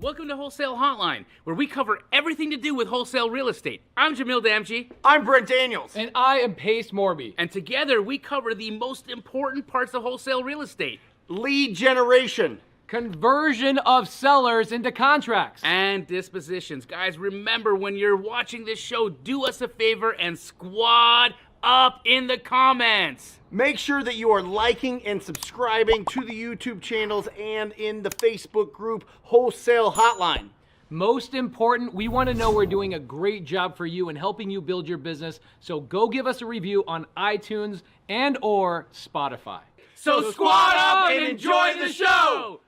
Welcome to Wholesale Hotline, where we cover everything to do with wholesale real estate. I'm Jamil Damji. I'm Brent Daniels. And I am Pace Morby. And together we cover the most important parts of wholesale real estate. Lead generation. Conversion of sellers into contracts. And dispositions. Guys, remember when you're watching this show, do us a favor and squad up in the comments. Make sure that you are liking and subscribing to the YouTube channels and in the Facebook group Wholesale Hotline. Most important, we want to know we're doing a great job for you and helping you build your business. So go give us a review on iTunes and or Spotify. So squad up and enjoy the show!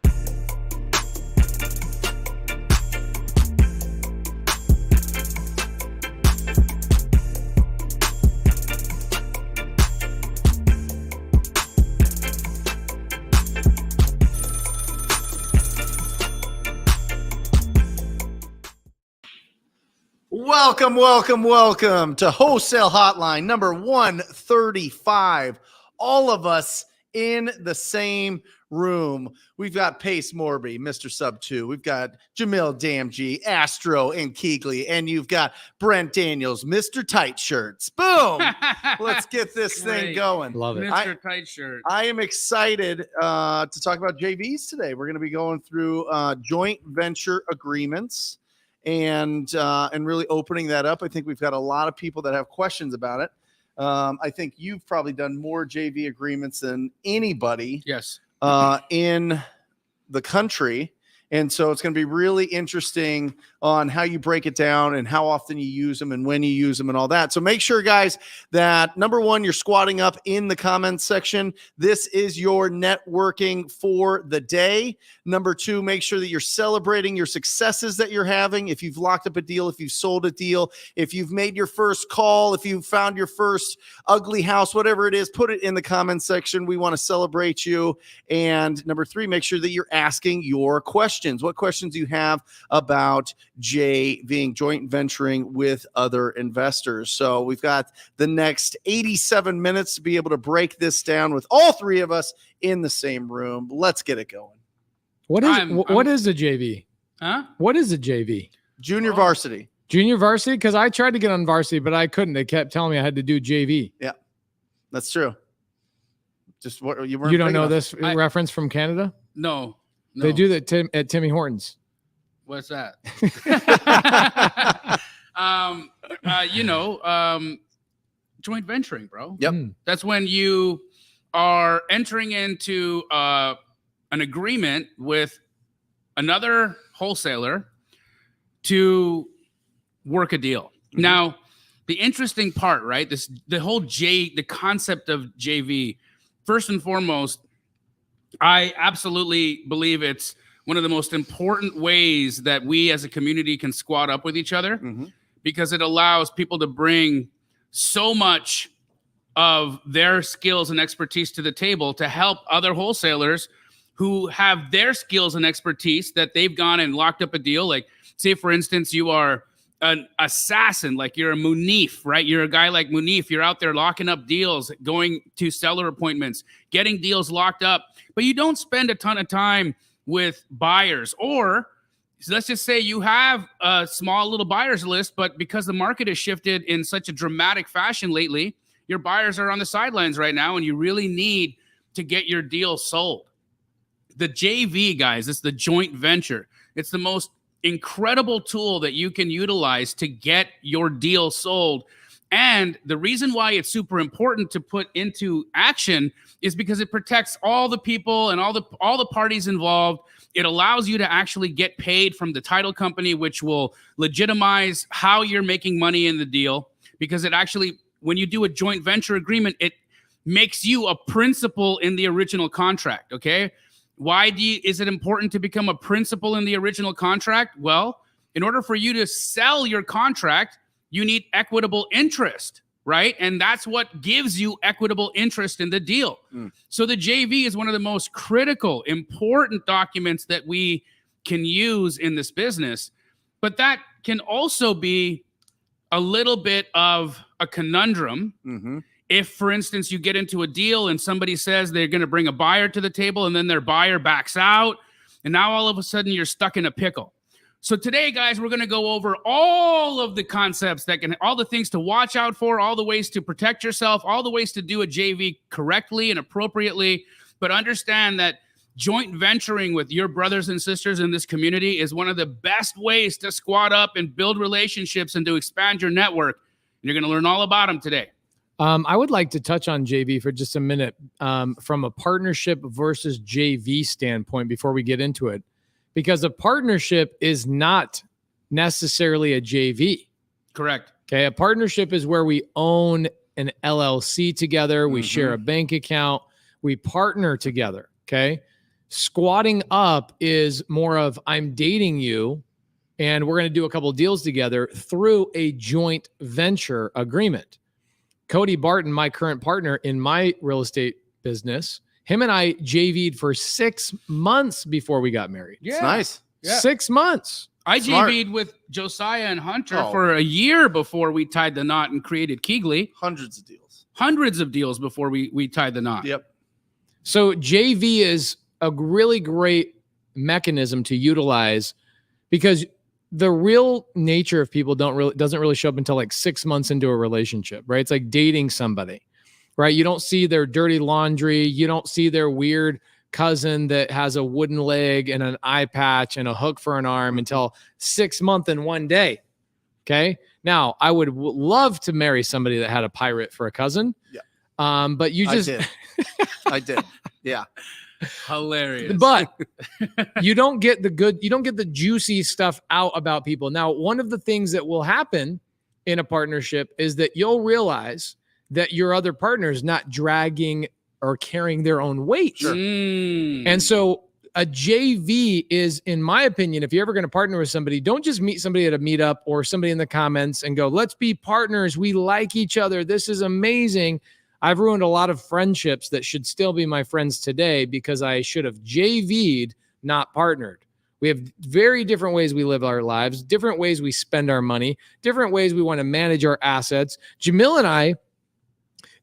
Welcome to Wholesale Hotline number 135. All of us in the same room. We've got Pace Morby, Mr. Sub 2. We've got Jamil Damji, Astro, and Keegley. And you've got Brent Daniels, Mr. Tight Shirts. Boom! Let's get this thing going. Love it. Mr. Tight Shirt. I am excited to talk about JVs today. We're going to be going through joint venture agreements and really opening that up. I think we've got a lot of people that have questions about it. I think you've probably done more JV agreements than anybody Yes. in the country. And so it's going to be really interesting on how you break it down and how often you use them and when you use them and all that. So make sure, guys, that number one, you're squatting up in the comments section. This is your networking for the day. Number two, make sure that you're celebrating your successes that you're having. If you've locked up a deal, if you've sold a deal, if you've made your first call, if you found your first ugly house, whatever it is, put it in the comments section. We want to celebrate you. And number three, make sure that you're asking your questions. What questions do you have about JVing, joint venturing with other investors? So we've got the next 87 minutes to be able to break this down with all three of us in the same room. Let's get it going. What is a JV? Huh? What is a JV? Junior varsity. Junior varsity? Because I tried to get on varsity, but I couldn't. They kept telling me I had to do JV. Yeah, that's true. Just what you weren't. You don't know enough. this reference from Canada? No. They do that at Timmy Hortons. What's that? Joint venturing, bro. Yep. That's when you are entering into an agreement with another wholesaler to work a deal. Mm-hmm. Now, the interesting part, right? The concept of JV, first and foremost, I absolutely believe it's one of the most important ways that we as a community can squad up with each other, because it allows people to bring so much of their skills and expertise to the table to help other wholesalers who have their skills and expertise that they've gone and locked up a deal. Like, say, for instance, you are an assassin, like you're a Munif, right? You're a guy like Munif. You're out there locking up deals, going to seller appointments, getting deals locked up, but you don't spend a ton of time with buyers. Or let's just say you have a small little buyers list, but because the market has shifted in such a dramatic fashion lately, your buyers are on the sidelines right now and you really need to get your deal sold. The JV, guys, it's the joint venture. It's the most incredible tool that you can utilize to get your deal sold. And the reason why it's super important to put into action is because it protects all the people and all the parties involved. It allows you to actually get paid from the title company, which will legitimize how you're making money in the deal. Because it actually, when you do a joint venture agreement, it makes you a principal in the original contract, okay? Why is it important to become a principal in the original contract? Well, in order for you to sell your contract, you need equitable interest, right? And that's what gives you equitable interest in the deal. So the JV is one of the most critical, important documents that we can use in this business. But that can also be a little bit of a conundrum. If, for instance, you get into a deal and somebody says they're going to bring a buyer to the table and then their buyer backs out, and now all of a sudden you're stuck in a pickle. So today, guys, we're going to go over all of the concepts all the things to watch out for, all the ways to protect yourself, all the ways to do a JV correctly and appropriately. But understand that joint venturing with your brothers and sisters in this community is one of the best ways to squat up and build relationships and to expand your network. And you're going to learn all about them today. I would like to touch on JV for just a minute from a partnership versus JV standpoint before we get into it. Because a partnership is not necessarily a JV. Correct. Okay. A partnership is where we own an LLC together. We share a bank account. We partner together. Okay. Squatting up is more of I'm dating you and we're going to do a couple of deals together through a joint venture agreement. Cody Barton, my current partner in my real estate business, him and I JV'd for 6 months before we got married. Yeah. It's nice. Yeah. 6 months. I Smart. JV'd with Josiah and Hunter for a year before we tied the knot and created Keegley. Hundreds of deals. Hundreds of deals before we tied the knot. Yep. So JV is a really great mechanism to utilize because the real nature of people doesn't really show up until like 6 months into a relationship, right? It's like dating somebody, right? You don't see their dirty laundry. You don't see their weird cousin that has a wooden leg and an eye patch and a hook for an arm until 6 months and 1 day. Okay. Now I would love to marry somebody that had a pirate for a cousin. Yeah. But you just, I did. Yeah. Hilarious. But you don't get the juicy stuff out about people. Now, one of the things that will happen in a partnership is that you'll realize that your other partner is not dragging or carrying their own weight. Sure. And so a JV is, in my opinion, if you're ever going to partner with somebody, don't just meet somebody at a meetup or somebody in the comments and go, let's be partners. We like each other. This is amazing. I've ruined a lot of friendships that should still be my friends today because I should have JV'd, not partnered. We have very different ways we live our lives, different ways we spend our money, different ways we want to manage our assets. Jamil and I,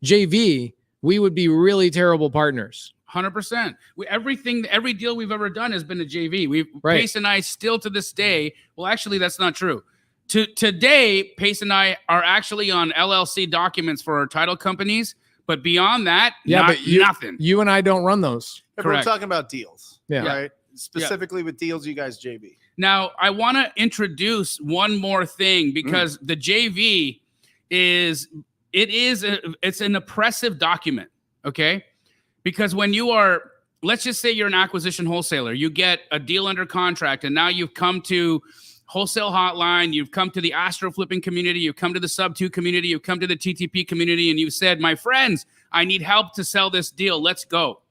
JV, we would be really terrible partners. 100%. Every deal we've ever done has been a JV. Right. Pace and I still to this day. Well, actually, that's not true. Today, Pace and I are actually on LLC documents for our title companies. But beyond that, nothing. You and I don't run those. We're talking about deals. Yeah. Right. Specifically with deals, you guys JV. Now, I want to introduce one more thing because the JV it's an oppressive document. Okay. Because when you are, let's just say you're an acquisition wholesaler, you get a deal under contract and now you've come to Wholesale Hotline, you've come to the Astro Flipping community, you've come to the Sub 2 community, you've come to the TTP community, and you've said, my friends, I need help to sell this deal. Let's go.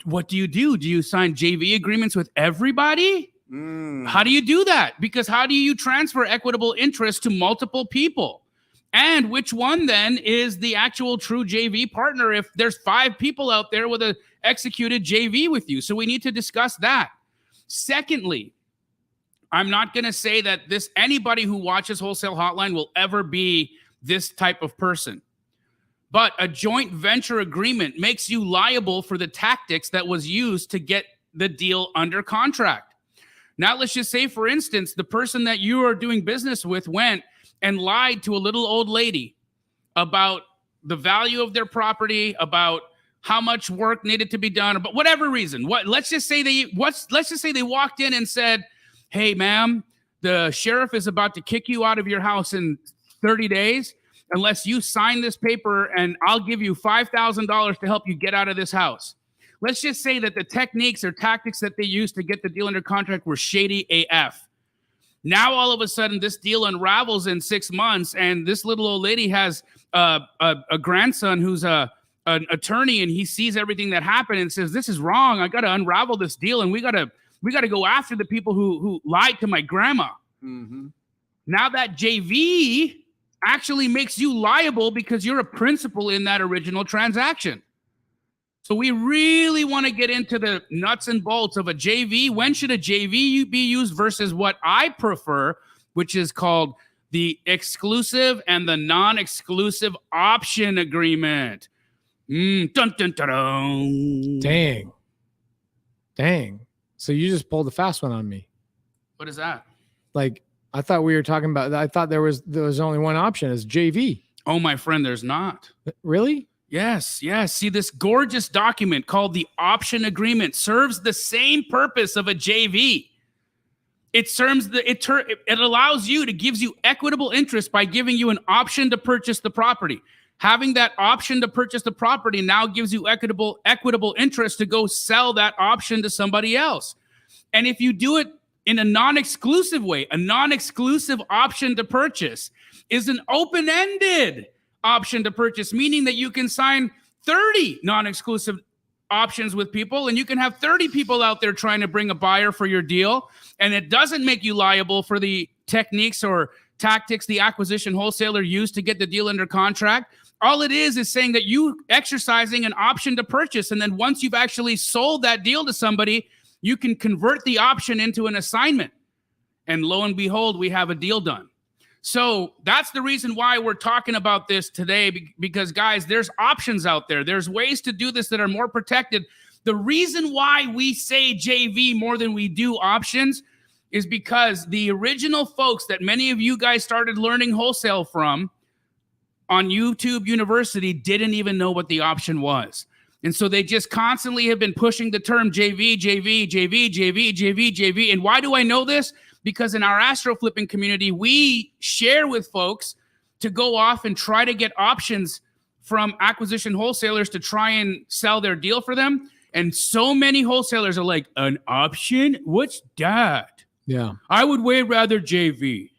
What do? Do you sign JV agreements with everybody? How do you do that? Because how do you transfer equitable interest to multiple people? And which one then is the actual true JV partner if there's 5 people out there with an executed JV with you? So we need to discuss that. Secondly, I'm not going to say that anybody who watches Wholesale Hotline will ever be this type of person. But a joint venture agreement makes you liable for the tactics that was used to get the deal under contract. Now, let's just say, for instance, the person that you are doing business with went and lied to a little old lady about the value of their property, about how much work needed to be done, but whatever reason. Let's just say they walked in and said, hey, ma'am, the sheriff is about to kick you out of your house in 30 days unless you sign this paper and I'll give you $5,000 to help you get out of this house. Let's just say that the techniques or tactics that they used to get the deal under contract were shady AF. Now, all of a sudden, this deal unravels in 6 months, and this little old lady has a grandson who's an attorney, and he sees everything that happened and says, this is wrong. I got to unravel this deal, and we got to go after the people who lied to my grandma. Now that JV actually makes you liable because you're a principal in that original transaction. So we really want to get into the nuts and bolts of a JV. When should a JV be used versus what I prefer, which is called the exclusive and the non-exclusive option agreement. Dun, dun, dun, dun. Dang. So you just pulled a fast one on me. What is that? Like, I thought we were talking about, I thought there was only one option is JV. Oh, my friend, there's not. Really? Yes. See, this gorgeous document called the option agreement serves the same purpose of a JV. It serves it allows you gives you equitable interest by giving you an option to purchase the property. Having that option to purchase the property now gives you equitable interest to go sell that option to somebody else. And if you do it in a non-exclusive way, a non-exclusive option to purchase is an open-ended option to purchase, meaning that you can sign 30 non-exclusive options with people, and you can have 30 people out there trying to bring a buyer for your deal, and it doesn't make you liable for the techniques or tactics the acquisition wholesaler used to get the deal under contract. All it is saying that you exercising an option to purchase, and then once you've actually sold that deal to somebody, you can convert the option into an assignment, and lo and behold, we have a deal done. So that's the reason why we're talking about this today, because guys, there's options out there. There's ways to do this that are more protected. The reason why we say JV more than we do options is because the original folks that many of you guys started learning wholesale from on YouTube University didn't even know what the option was. And so they just constantly have been pushing the term JV, JV, JV, JV, JV, JV. And why do I know this? Because in our astro flipping community, we share with folks to go off and try to get options from acquisition wholesalers to try and sell their deal for them. And so many wholesalers are like, an option? What's that? Yeah. I would way rather JV.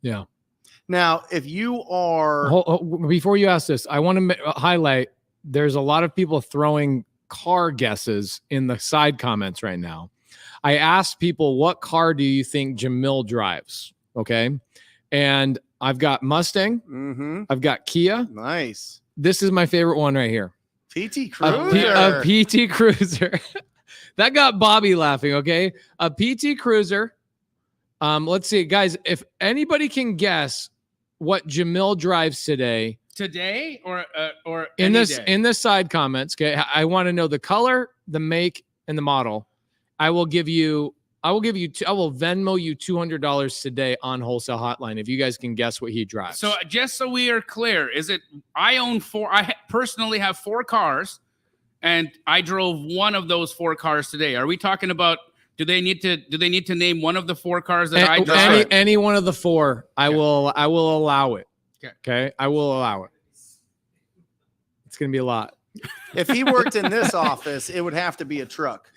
Yeah. Now, if you are Before you ask this, I want to highlight there's a lot of people throwing car guesses in the side comments right now. I asked people, what car do you think Jamil drives? Okay. And I've got Mustang. Mm-hmm. I've got Kia. Nice. This is my favorite one right here. PT Cruiser. A PT Cruiser. That got Bobby laughing. Okay. A PT Cruiser. Let's see, guys, if anybody can guess what Jamil drives today or in any this day? in the side comments. Okay. I want to know the color, the make, and the model. I will Venmo you $200 today on Wholesale Hotline if you guys can guess what he drives. So just so we are clear, I personally have 4 cars, and I drove one of those 4 cars today. Are we talking about, do they need to name one of the 4 cars that I drive? Any one of the 4, I Okay. will allow it. Okay. I will allow it. It's going to be a lot. If he worked in this office, it would have to be a truck.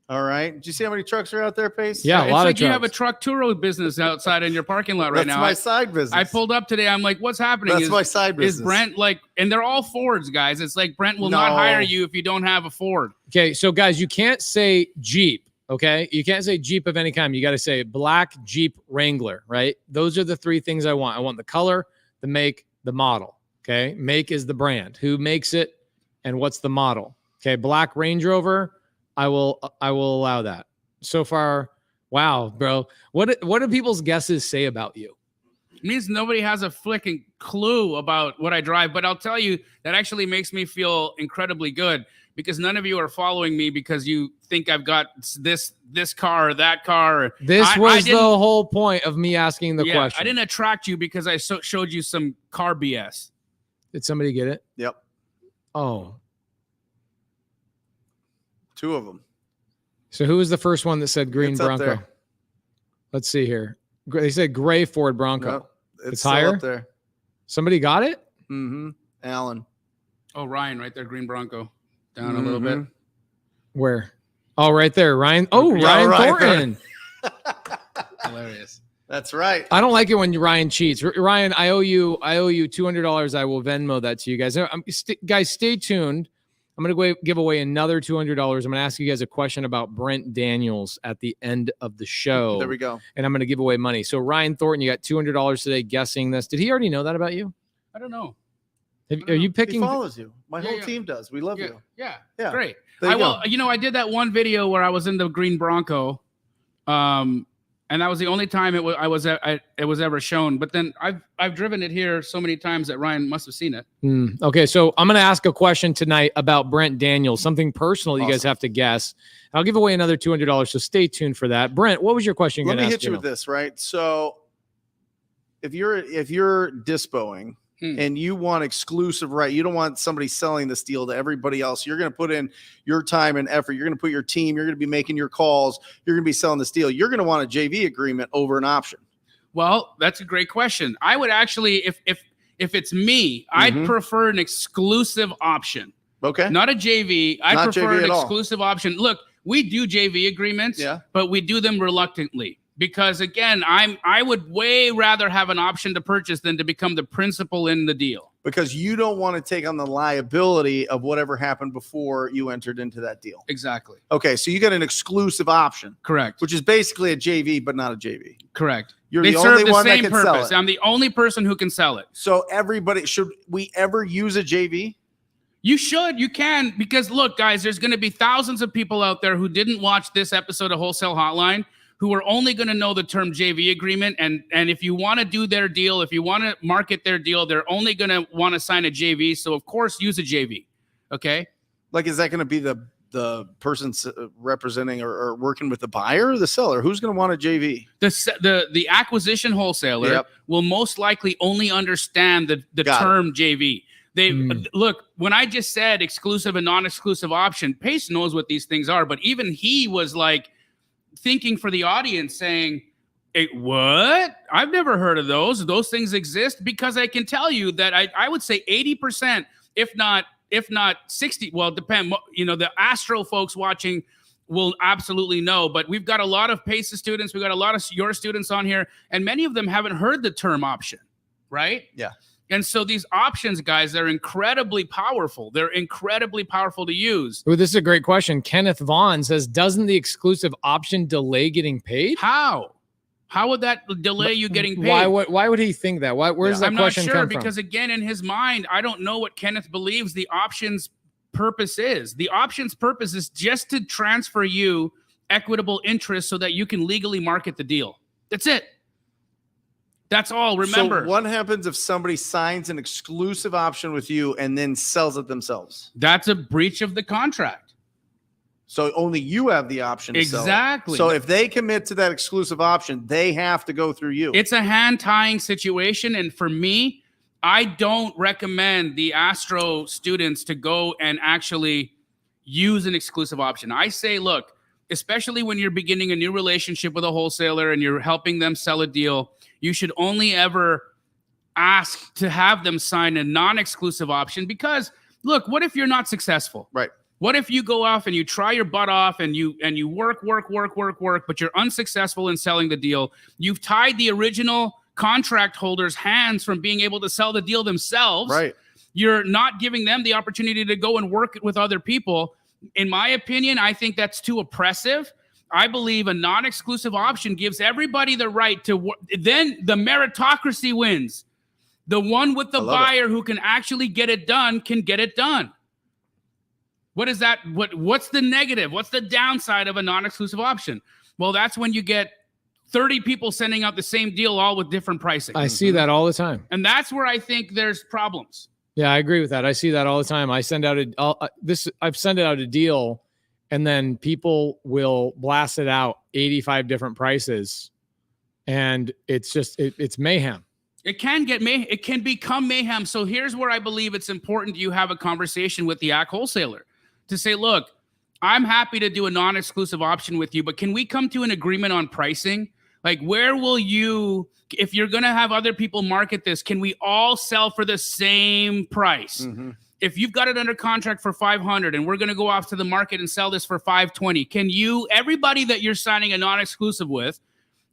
All right. Do you see how many trucks are out there, Pace? Yeah, It's a lot like of you have a trucks. truck Turo business outside in your parking lot right That's now. my side business. I pulled up today. I'm like, what's happening? That's my side business. Is Brent like, and they're all Fords, guys. It's like Brent will not No. hire you if you don't have a Ford. Okay, so guys, you can't say Jeep, okay? You can't say Jeep of any kind. You got to say black Jeep Wrangler, right? Those are the 3 things I want. I want the color, the make, the model, okay? Make is the brand. Who makes it and what's the model? Okay, black Range Rover, I will allow that. So far, wow, bro. What do people's guesses say about you? It means nobody has a flicking clue about what I drive, but I'll tell you, that actually makes me feel incredibly good, because none of you are following me because you think I've got this car or that car. This was the whole point of me asking the question. I didn't attract you because I showed you some car BS. Did somebody get it? Yep. Oh. 2 of them. So who was the first one that said green It's up Bronco? there. Let's see here. They said gray Ford Bronco. Nope. It's still higher? up there. Somebody got it? Mm-hmm. Alan. Oh, Ryan, right there, green Bronco. Down a little bit. Where? Oh, right there. Ryan. Oh, Yeah, Ryan Thornton. Hilarious. That's right. I don't like it when Ryan cheats. Ryan, I owe you $200. I will Venmo that to you guys. Guys, stay tuned. I'm going to give away another $200. I'm going to ask you guys a question about Brent Daniels at the end of the show. There we go. And I'm going to give away money. So Ryan Thornton, you got $200 today guessing this. Did he already know that about you? I don't know. Are you He picking? follows you. My whole Yeah. team does. We love Yeah, you. yeah, great. There you go. I did that one video where I was in the green Bronco, And that was the only time it was ever shown. But then I've driven it here so many times that Ryan must have seen it. Okay, so I'm going to ask a question tonight about Brent Daniels, something personal you guys have to guess. I'll give away another $200, so stay tuned for that. Brent, what was your question? Let me hit you with this, right? So if you're dispoing and you want exclusive right, you don't want somebody selling this deal to everybody else. You're going to put in your time and effort. You're going to put your team. You're going to be making your calls. You're going to be selling this deal. You're going to want a JV agreement over an option. Well, that's a great question. I would actually, if it's me, I'd prefer an exclusive option. Okay. Not a JV. I prefer JV an exclusive option. Look, we do JV agreements, but we do them reluctantly. Because again, I would way rather have an option to purchase than to become the principal in the deal. Because you don't want to take on the liability of whatever happened before you entered into that deal. Exactly. Okay, so you got an exclusive option. Correct. Which is basically a JV, but not a JV. Correct. You're they the serve only the one that same can purpose. sell it. I'm the only person who can sell it. So everybody, should we ever use a JV? You should. You can. Because look, guys, there's going to be thousands of people out there who didn't watch this episode of Wholesale Hotline, who are only going to know the term JV agreement. And if you want to do their deal, if you want to market their deal, they're only going to want to sign a JV. So, of course, use a JV. Okay? Like, is that going to be the person representing or working with the buyer or the seller? Who's going to want a JV? The acquisition wholesaler will most likely only understand the term JV. Look, when I just said exclusive and non-exclusive option, Pace knows what these things are. But even he was like, thinking for the audience, saying, hey, what? I've never heard of those. Those things exist? Because I can tell you that I would say 80%, if not 60, well, depend. You know, the Astro folks watching will absolutely know. But we've got a lot of PACE students. We've got a lot of your students on here, and many of them haven't heard the term option, right? Yeah. And so these options, guys, they're incredibly powerful. They're incredibly powerful to use. Ooh, this is a great question. Kenneth Vaughn says, doesn't the exclusive option delay getting paid? How would that delay you getting paid? Why would he think that? Where's that question come from? I'm not sure, because again, in his mind, I don't know what Kenneth believes the option's purpose is. The option's purpose is just to transfer you equitable interest so that you can legally market the deal. That's it. That's all. Remember. So what happens if somebody signs an exclusive option with you and then sells it themselves? That's a breach of the contract. So only you have the option to sell it. Exactly. So if they commit to that exclusive option, they have to go through you. It's a hand-tying situation. And for me, I don't recommend the Astro students to go and actually use an exclusive option. I say, look, especially when you're beginning a new relationship with a wholesaler and you're helping them sell a deal, you should only ever ask to have them sign a non-exclusive option. Because look, what if you're not successful? Right. What if you go off and you try your butt off and you work, but you're unsuccessful in selling the deal? You've tied the original contract holders' hands from being able to sell the deal themselves. Right. You're not giving them the opportunity to go and work with other people. In my opinion, I think that's too oppressive. I believe a non-exclusive option gives everybody the right to work. Then the meritocracy wins. The one with the buyer who can actually get it done can get it done. What is that? What's the negative? What's the downside of a non-exclusive option? Well, that's when you get 30 people sending out the same deal, all with different pricing. I see that all the time. And that's where I think there's problems. Yeah, I agree with that. I see that all the time. I send out I've sent out a deal, and then people will blast it out 85 different prices, and it's just it's mayhem. It can become mayhem. So here's where I believe it's important you have a conversation with the AC wholesaler to say, look, I'm happy to do a non-exclusive option with you, but can we come to an agreement on pricing? Like, where will you, if you're going to have other people market this, can we all sell for the same price? Mm-hmm. If you've got it under contract for $500 and we're going to go off to the market and sell this for $520, can you, everybody that you're signing a non-exclusive with,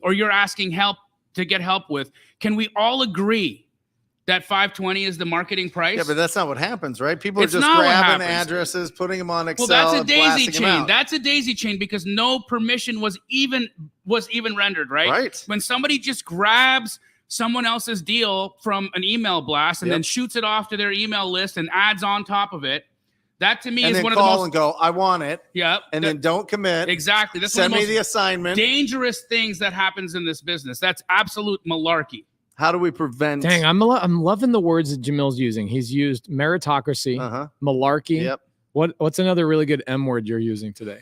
or you're asking help to get help with, can we all agree that $520 is the marketing price? Yeah, but that's not what happens, right? People are just grabbing addresses, putting them on Excel. Well, that's a daisy chain. That's a daisy chain because no permission was even rendered, right? Right. When somebody just grabs someone else's deal from an email blast and then shoots it off to their email list and adds on top of it, That to me and is then one of the call most. and go, I want it. Yep. And then don't commit. Exactly. That's Send one me of the the most assignment. dangerous things that happens in this business. That's absolute malarkey. How do we prevent? Dang, I'm loving the words that Jamil's using. He's used meritocracy, malarkey. Yep. What's another really good M word you're using today?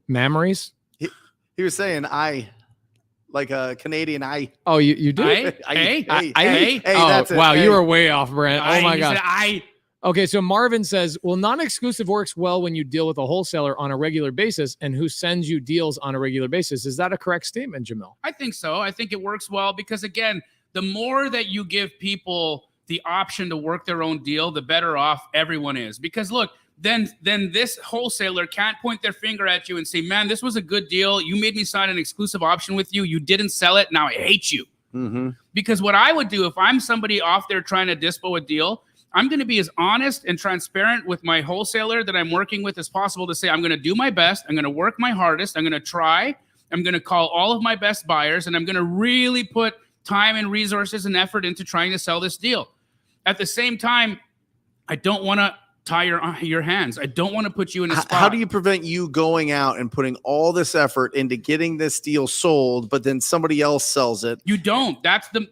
Memories. He was saying like a Canadian I. Oh, you do? Hey, Hey, Oh, that's it. wow, Hey. you were way off, Brent. Oh my God. gosh. Okay, so Marvin says, well, non-exclusive works well when you deal with a wholesaler on a regular basis and who sends you deals on a regular basis. Is that a correct statement, Jamil? I think so. I think it works well because, again, the more that you give people the option to work their own deal, the better off everyone is. Because, look, then this wholesaler can't point their finger at you and say, man, this was a good deal. You made me sign an exclusive option with you. You didn't sell it. Now I hate you. Mm-hmm. Because what I would do if I'm somebody off there trying to dispo a deal, I'm going to be as honest and transparent with my wholesaler that I'm working with as possible to say, I'm going to do my best. I'm going to work my hardest. I'm going to try. I'm going to call all of my best buyers, and I'm going to really put time and resources and effort into trying to sell this deal. At the same time, I don't want to tie your hands. I don't want to put you in a spot. How do you prevent you going out and putting all this effort into getting this deal sold, but then somebody else sells it? You don't. That's the.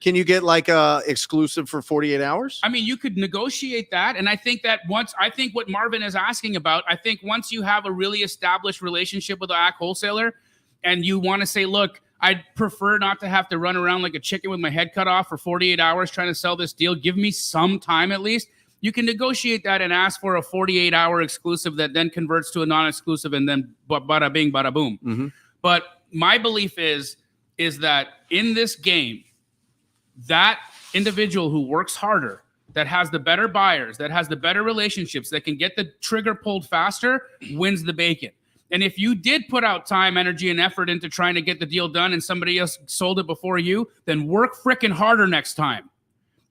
Can you get like a exclusive for 48 hours? I mean, you could negotiate that. And I think that I think what Marvin is asking about, I think once you have a really established relationship with a wholesaler and you want to say, look, I'd prefer not to have to run around like a chicken with my head cut off for 48 hours trying to sell this deal. Give me some time at least. You can negotiate that and ask for a 48-hour exclusive that then converts to a non-exclusive and then bada bing, bada boom. Mm-hmm. But my belief is that in this game, that individual who works harder, that has the better buyers, that has the better relationships, that can get the trigger pulled faster, wins the bacon. And if you did put out time, energy, and effort into trying to get the deal done and somebody else sold it before you, then work freaking harder next time.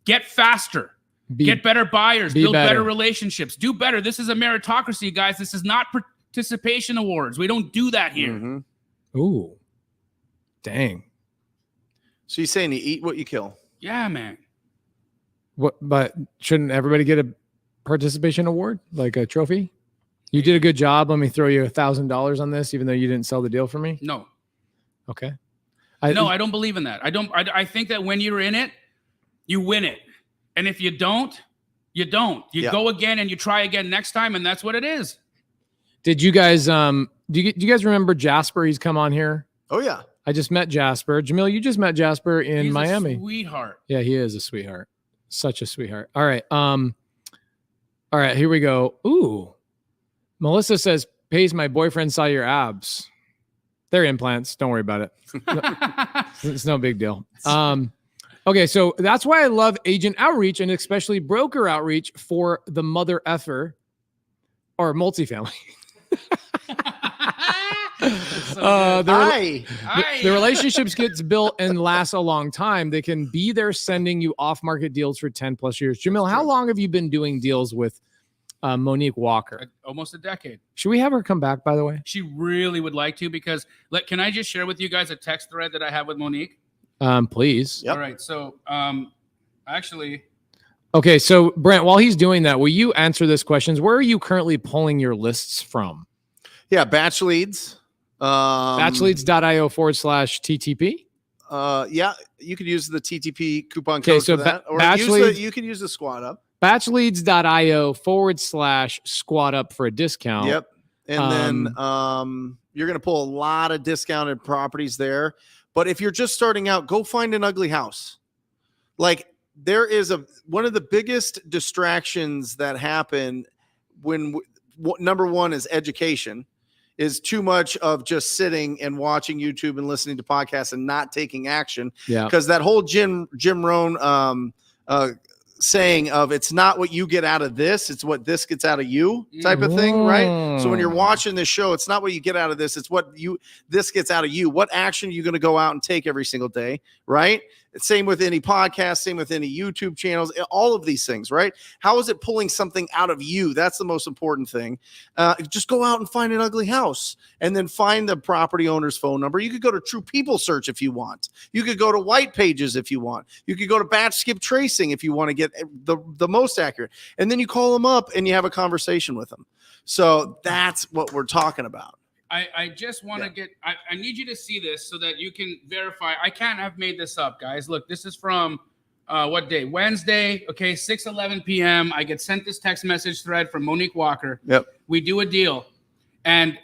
Get faster. Get better buyers, build better relationships, do better. This is a meritocracy, guys. This is not participation awards. We don't do that here. Mm-hmm. Ooh, dang. So you're saying you eat what you kill? Yeah, man. What? But shouldn't everybody get a participation award, like a trophy? You did a good job. Let me throw you $1,000 on this, even though you didn't sell the deal for me. No. Okay. I don't believe in that. I think that when you're in it, you win it. And if you don't, you don't. You go again and you try again next time, and that's what it is. Did you guys do you guys remember Jasper? He's come on here. Oh yeah. I just met Jasper. Jamil, you just met Jasper in He's Miami. A sweetheart. Yeah, he is a sweetheart. Such a sweetheart. All right. All right, here we go. Ooh. Melissa says, Pays, my boyfriend saw your abs. They're implants. Don't worry about it. It's no big deal. Okay, so that's why I love agent outreach and especially broker outreach for the mother effer or multifamily. The relationships gets built and lasts a long time. They can be there sending you off-market deals for 10 plus years. Jamil, how long have you been doing deals with Monique Walker? Almost a decade. Should we have her come back, by the way? She really would like to because can I just share with you guys a text thread that I have with Monique? Please. Yep. All right. So actually. Okay. So Brent, while he's doing that, will you answer this questions? Where are you currently pulling your lists from? Yeah. Batch leads. Batchleads.io/TTP. Yeah. You could use the TTP coupon code for that. Or you could use the squad up. Batchleads.io/squad up for a discount. Yep. And then you're going to pull a lot of discounted properties there. But if you're just starting out, go find an ugly house. Like there is one of the biggest distractions that happen when number one is education, is too much of just sitting and watching YouTube and listening to podcasts and not taking action. Yeah. Because that whole Jim Rohn saying of it's not what you get out of this, it's what this gets out of you type of thing, right? So when you're watching this show, it's not what you get out of this, it's what this gets out of you. What action are you going to go out and take every single day, right? Same with any podcast, same with any YouTube channels, all of these things, right? How is it pulling something out of you? That's the most important thing. Just go out and find an ugly house and then find the property owner's phone number. You could go to True People Search if you want. You could go to White Pages if you want. You could go to batch skip tracing if you want to get the most accurate. And then you call them up and you have a conversation with them. So that's what we're talking about. I just want to get, I need you to see this so that you can verify. I can't have made this up, guys. Look, this is from what day? Wednesday. Okay, 6:11 p.m. I get sent this text message thread from Monique Walker. Yep. We do a deal. And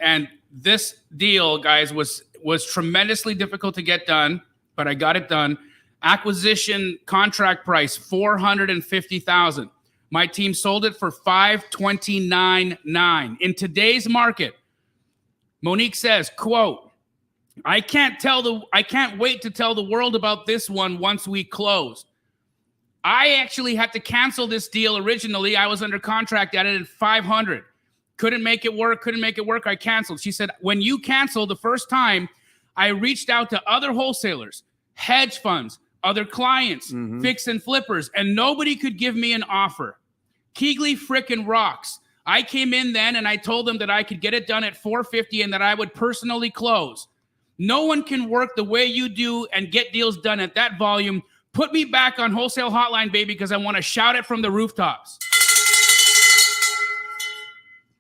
this deal, guys, was tremendously difficult to get done, but I got it done. Acquisition contract price, $450,000. My team sold it for $529,900. In today's market, Monique says, quote, I can't wait to tell the world about this one once we close. I actually had to cancel this deal originally. I was under contract at it at $500. Couldn't make it work. I canceled. She said, when you canceled the first time, I reached out to other wholesalers, hedge funds, other clients, fix and flippers, and nobody could give me an offer. Keegley frickin' rocks. I came in then and I told them that I could get it done at $450 and that I would personally close. No one can work the way you do and get deals done at that volume. Put me back on Wholesale Hotline, baby, because I want to shout it from the rooftops.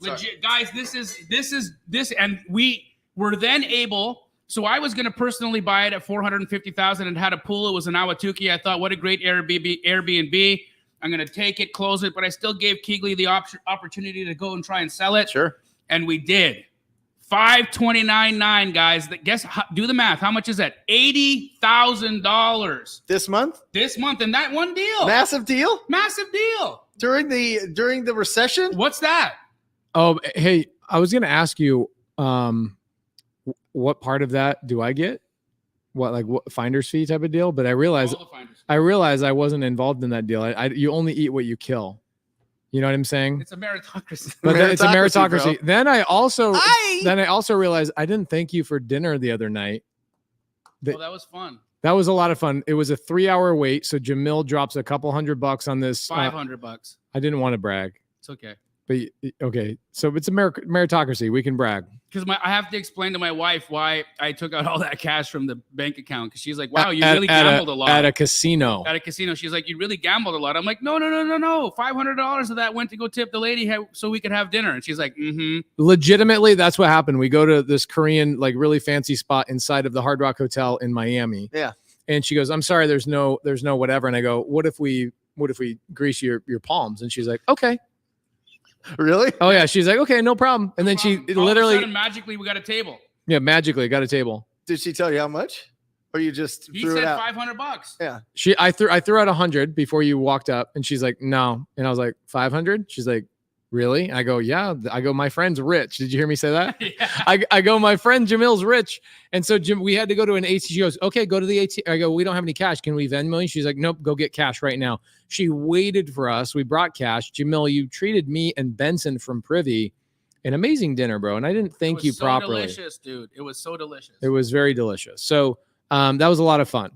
Legit, guys, this, and we were then able. So I was going to personally buy it at $450,000 and had a pool. It was an Awatuki. I thought, what a great Airbnb. I'm going to take it, close it, but I still gave Keegley the opportunity to go and try and sell it. Sure. And we did. $529,900, guys. Do the math. How much is that? $80,000 This month? This month, in that one deal. Massive deal? Massive deal. During the recession? What's that? Oh, hey, I was going to ask you, what part of that do I get? What finder's fee type of deal? But I realized I wasn't involved in that deal. You only eat what you kill. You know what I'm saying? It's a meritocracy. But it's a meritocracy. Bro. Then I also realized I didn't thank you for dinner the other night. Well, that was fun. That was a lot of fun. It was a 3-hour wait. So Jamil drops a couple $100 on this. $500. I didn't want to brag. It's okay. But okay, so it's a meritocracy. We can brag. Because I have to explain to my wife why I took out all that cash from the bank account. Because she's like, wow, you really gambled a lot. At a casino. At a casino. She's like, you really gambled a lot. I'm like, no. $500 of that went to go tip the lady so we could have dinner. And she's like, Legitimately, that's what happened. We go to this Korean, really fancy spot inside of the Hard Rock Hotel in Miami. Yeah. And she goes, I'm sorry, there's no whatever. And I go, what if we grease your palms? And she's like, okay. Really? Oh yeah. She's like, okay, no problem. And then she literally, all of a sudden, magically, we got a table. Yeah, magically got a table. Did she tell you how much? Or you just threw it out? $500. Yeah. I threw out 100 before you walked up, and she's like, no. And I was like, 500? She's like, really? I go, yeah. I go, my friend's rich. Did you hear me say that? Yeah. I go, my friend Jamil's rich. And so we had to go to an ATM. She goes, okay, go to the ATM. I go, we don't have any cash. Can we Venmo you? She's like, nope, go get cash right now. She waited for us. We brought cash. Jamil, you treated me and Benson from Privy an amazing dinner, bro. And I didn't thank you properly. It was so delicious, dude. It was so delicious. It was very delicious. So that was a lot of fun.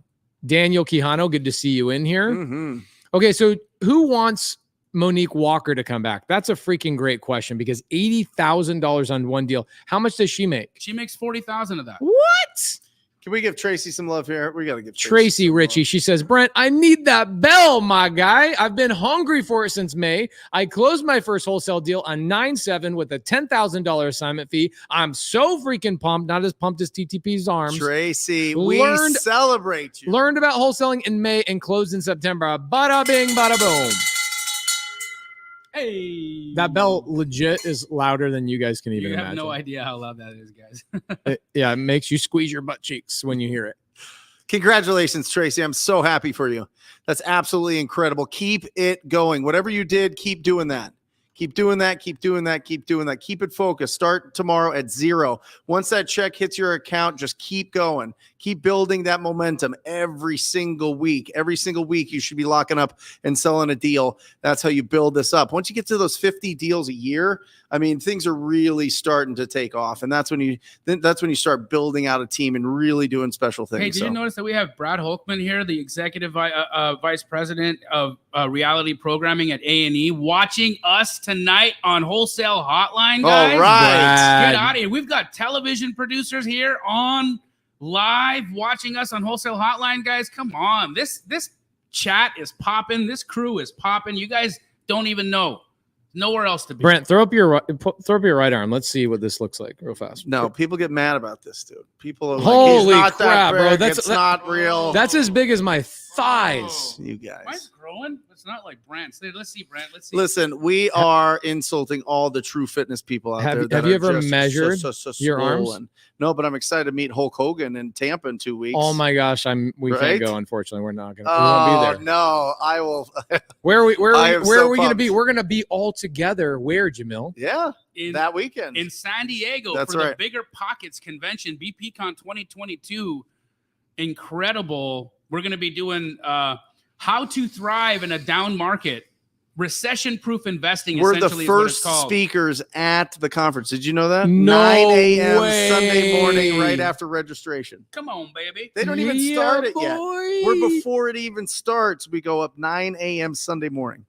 Daniel Quijano, good to see you in here. Mm-hmm. Okay, so who wants Monique Walker to come back? That's a freaking great question, because $80,000 on one deal. How much does she make? She makes $40,000 of that. What? Can we give Tracy some love here? We got to give Tracy Ritchie. She says, Brent, I need that bell, my guy. I've been hungry for it since May. I closed my first wholesale deal on 9/7 with a $10,000 assignment fee. I'm so freaking pumped. Not as pumped as TTP's arms. Tracy, we celebrate you. Learned about wholesaling in May and closed in September. Bada bing, bada boom. Hey, that bell legit is louder than you guys can even imagine. You have no idea how loud that is, guys. It makes you squeeze your butt cheeks when you hear it. Congratulations, Tracy. I'm so happy for you. That's absolutely incredible. Keep it going. Whatever you did, keep doing that. Keep doing that. Keep doing that. Keep doing that. Keep it focused. Start tomorrow at 0. Once that check hits your account, just keep going. Keep building that momentum every single week. Every single week, you should be locking up and selling a deal. That's how you build this up. Once you get to those 50 deals a year, I mean, things are really starting to take off, and that's when you start building out a team and really doing special things. Hey, did you notice that we have Brad Holkman here, the executive vice president of reality programming at A&E, watching us tonight on Wholesale Hotline, guys? All right. Get out of here. We've got television producers here on live watching us on Wholesale Hotline, guys. Come on. This chat is popping. This crew is popping. You guys don't even know. Nowhere else to be. Brent, throw up your right arm. Let's see what this looks like real fast. No, people get mad about this, dude. People are Holy like, he's not crap, that big. bro. That's not real. That's as big as my thighs. You guys. Mine's growing. It's not like Brent's. Let's see, Brent. Let's see. Listen, we are insulting all the true fitness people out there. Have you ever measured your arms? Swollen. No, but I'm excited to meet Hulk Hogan in Tampa in 2 weeks. Oh my gosh, we Right? can't go. Unfortunately, we're not gonna. We Oh won't be there. no, I will. Where are we so gonna pumped. be? We're gonna be all together. Where, Jamil? Yeah, in, that weekend. in San Diego That's for the right. Bigger Pockets convention, BPCon 2022. Incredible. We're going to be doing how to thrive in a down market. Recession-proof investing. We're the essentially is what it's first called. speakers at the conference. Did you know that? No 9 a.m. way. Sunday morning, right after registration. Come on, baby. They don't even Yeah, start it yet. boy. We're before it even starts. We go up 9 a.m. Sunday morning.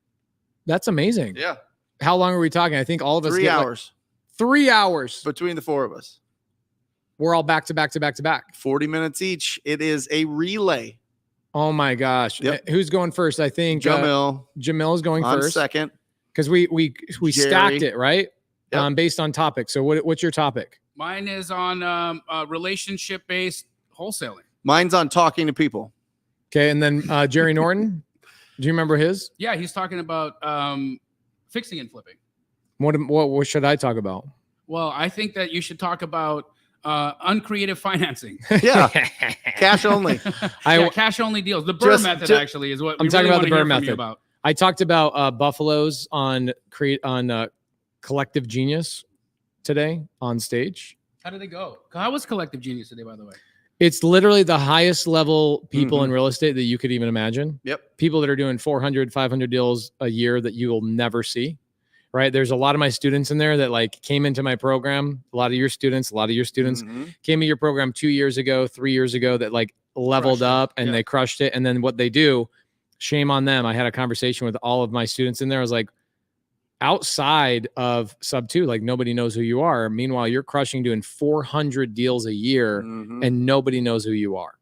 That's amazing. Yeah, How long are we talking? I think all of us 3 get like hours 3 hours. between the 4 of us. We're all back to back to back to back. 40 minutes each. It is a relay. Oh my gosh. Yep. Who's going first? I think Jamil Jamil's going on first second. because we Jerry. stacked it, right? Yep. Based on topic. So what's your topic? Mine is on relationship-based wholesaling. Mine's on talking to people. Okay, and then Jerry Norton. Do you remember his? Yeah, he's talking about fixing and flipping. What should I talk about? Well, I think that you should talk about uncreative financing. Yeah, cash only. Cash-only deals. The Burr method actually is what I'm we talking really about the wanna Burr hear from you method. about. I talked about buffaloes on Collective Genius today on stage. How did it go? How was Collective Genius today, by the way? It's literally the highest level people Mhm. in real estate that you could even imagine. Yep. People that are doing 400, 500 deals a year that you will never see, right? There's a lot of my students in there that like came into my program. A lot of your students Mhm. came to your program 2 years ago, 3 years ago that like leveled Crushed it. up and Yeah. they crushed it. And then what they do, shame on them. I had a conversation with all of my students in there. I was like, outside of sub 2, like nobody knows who you are. Meanwhile, you're crushing doing 400 deals a year Mhm. and nobody knows who you are.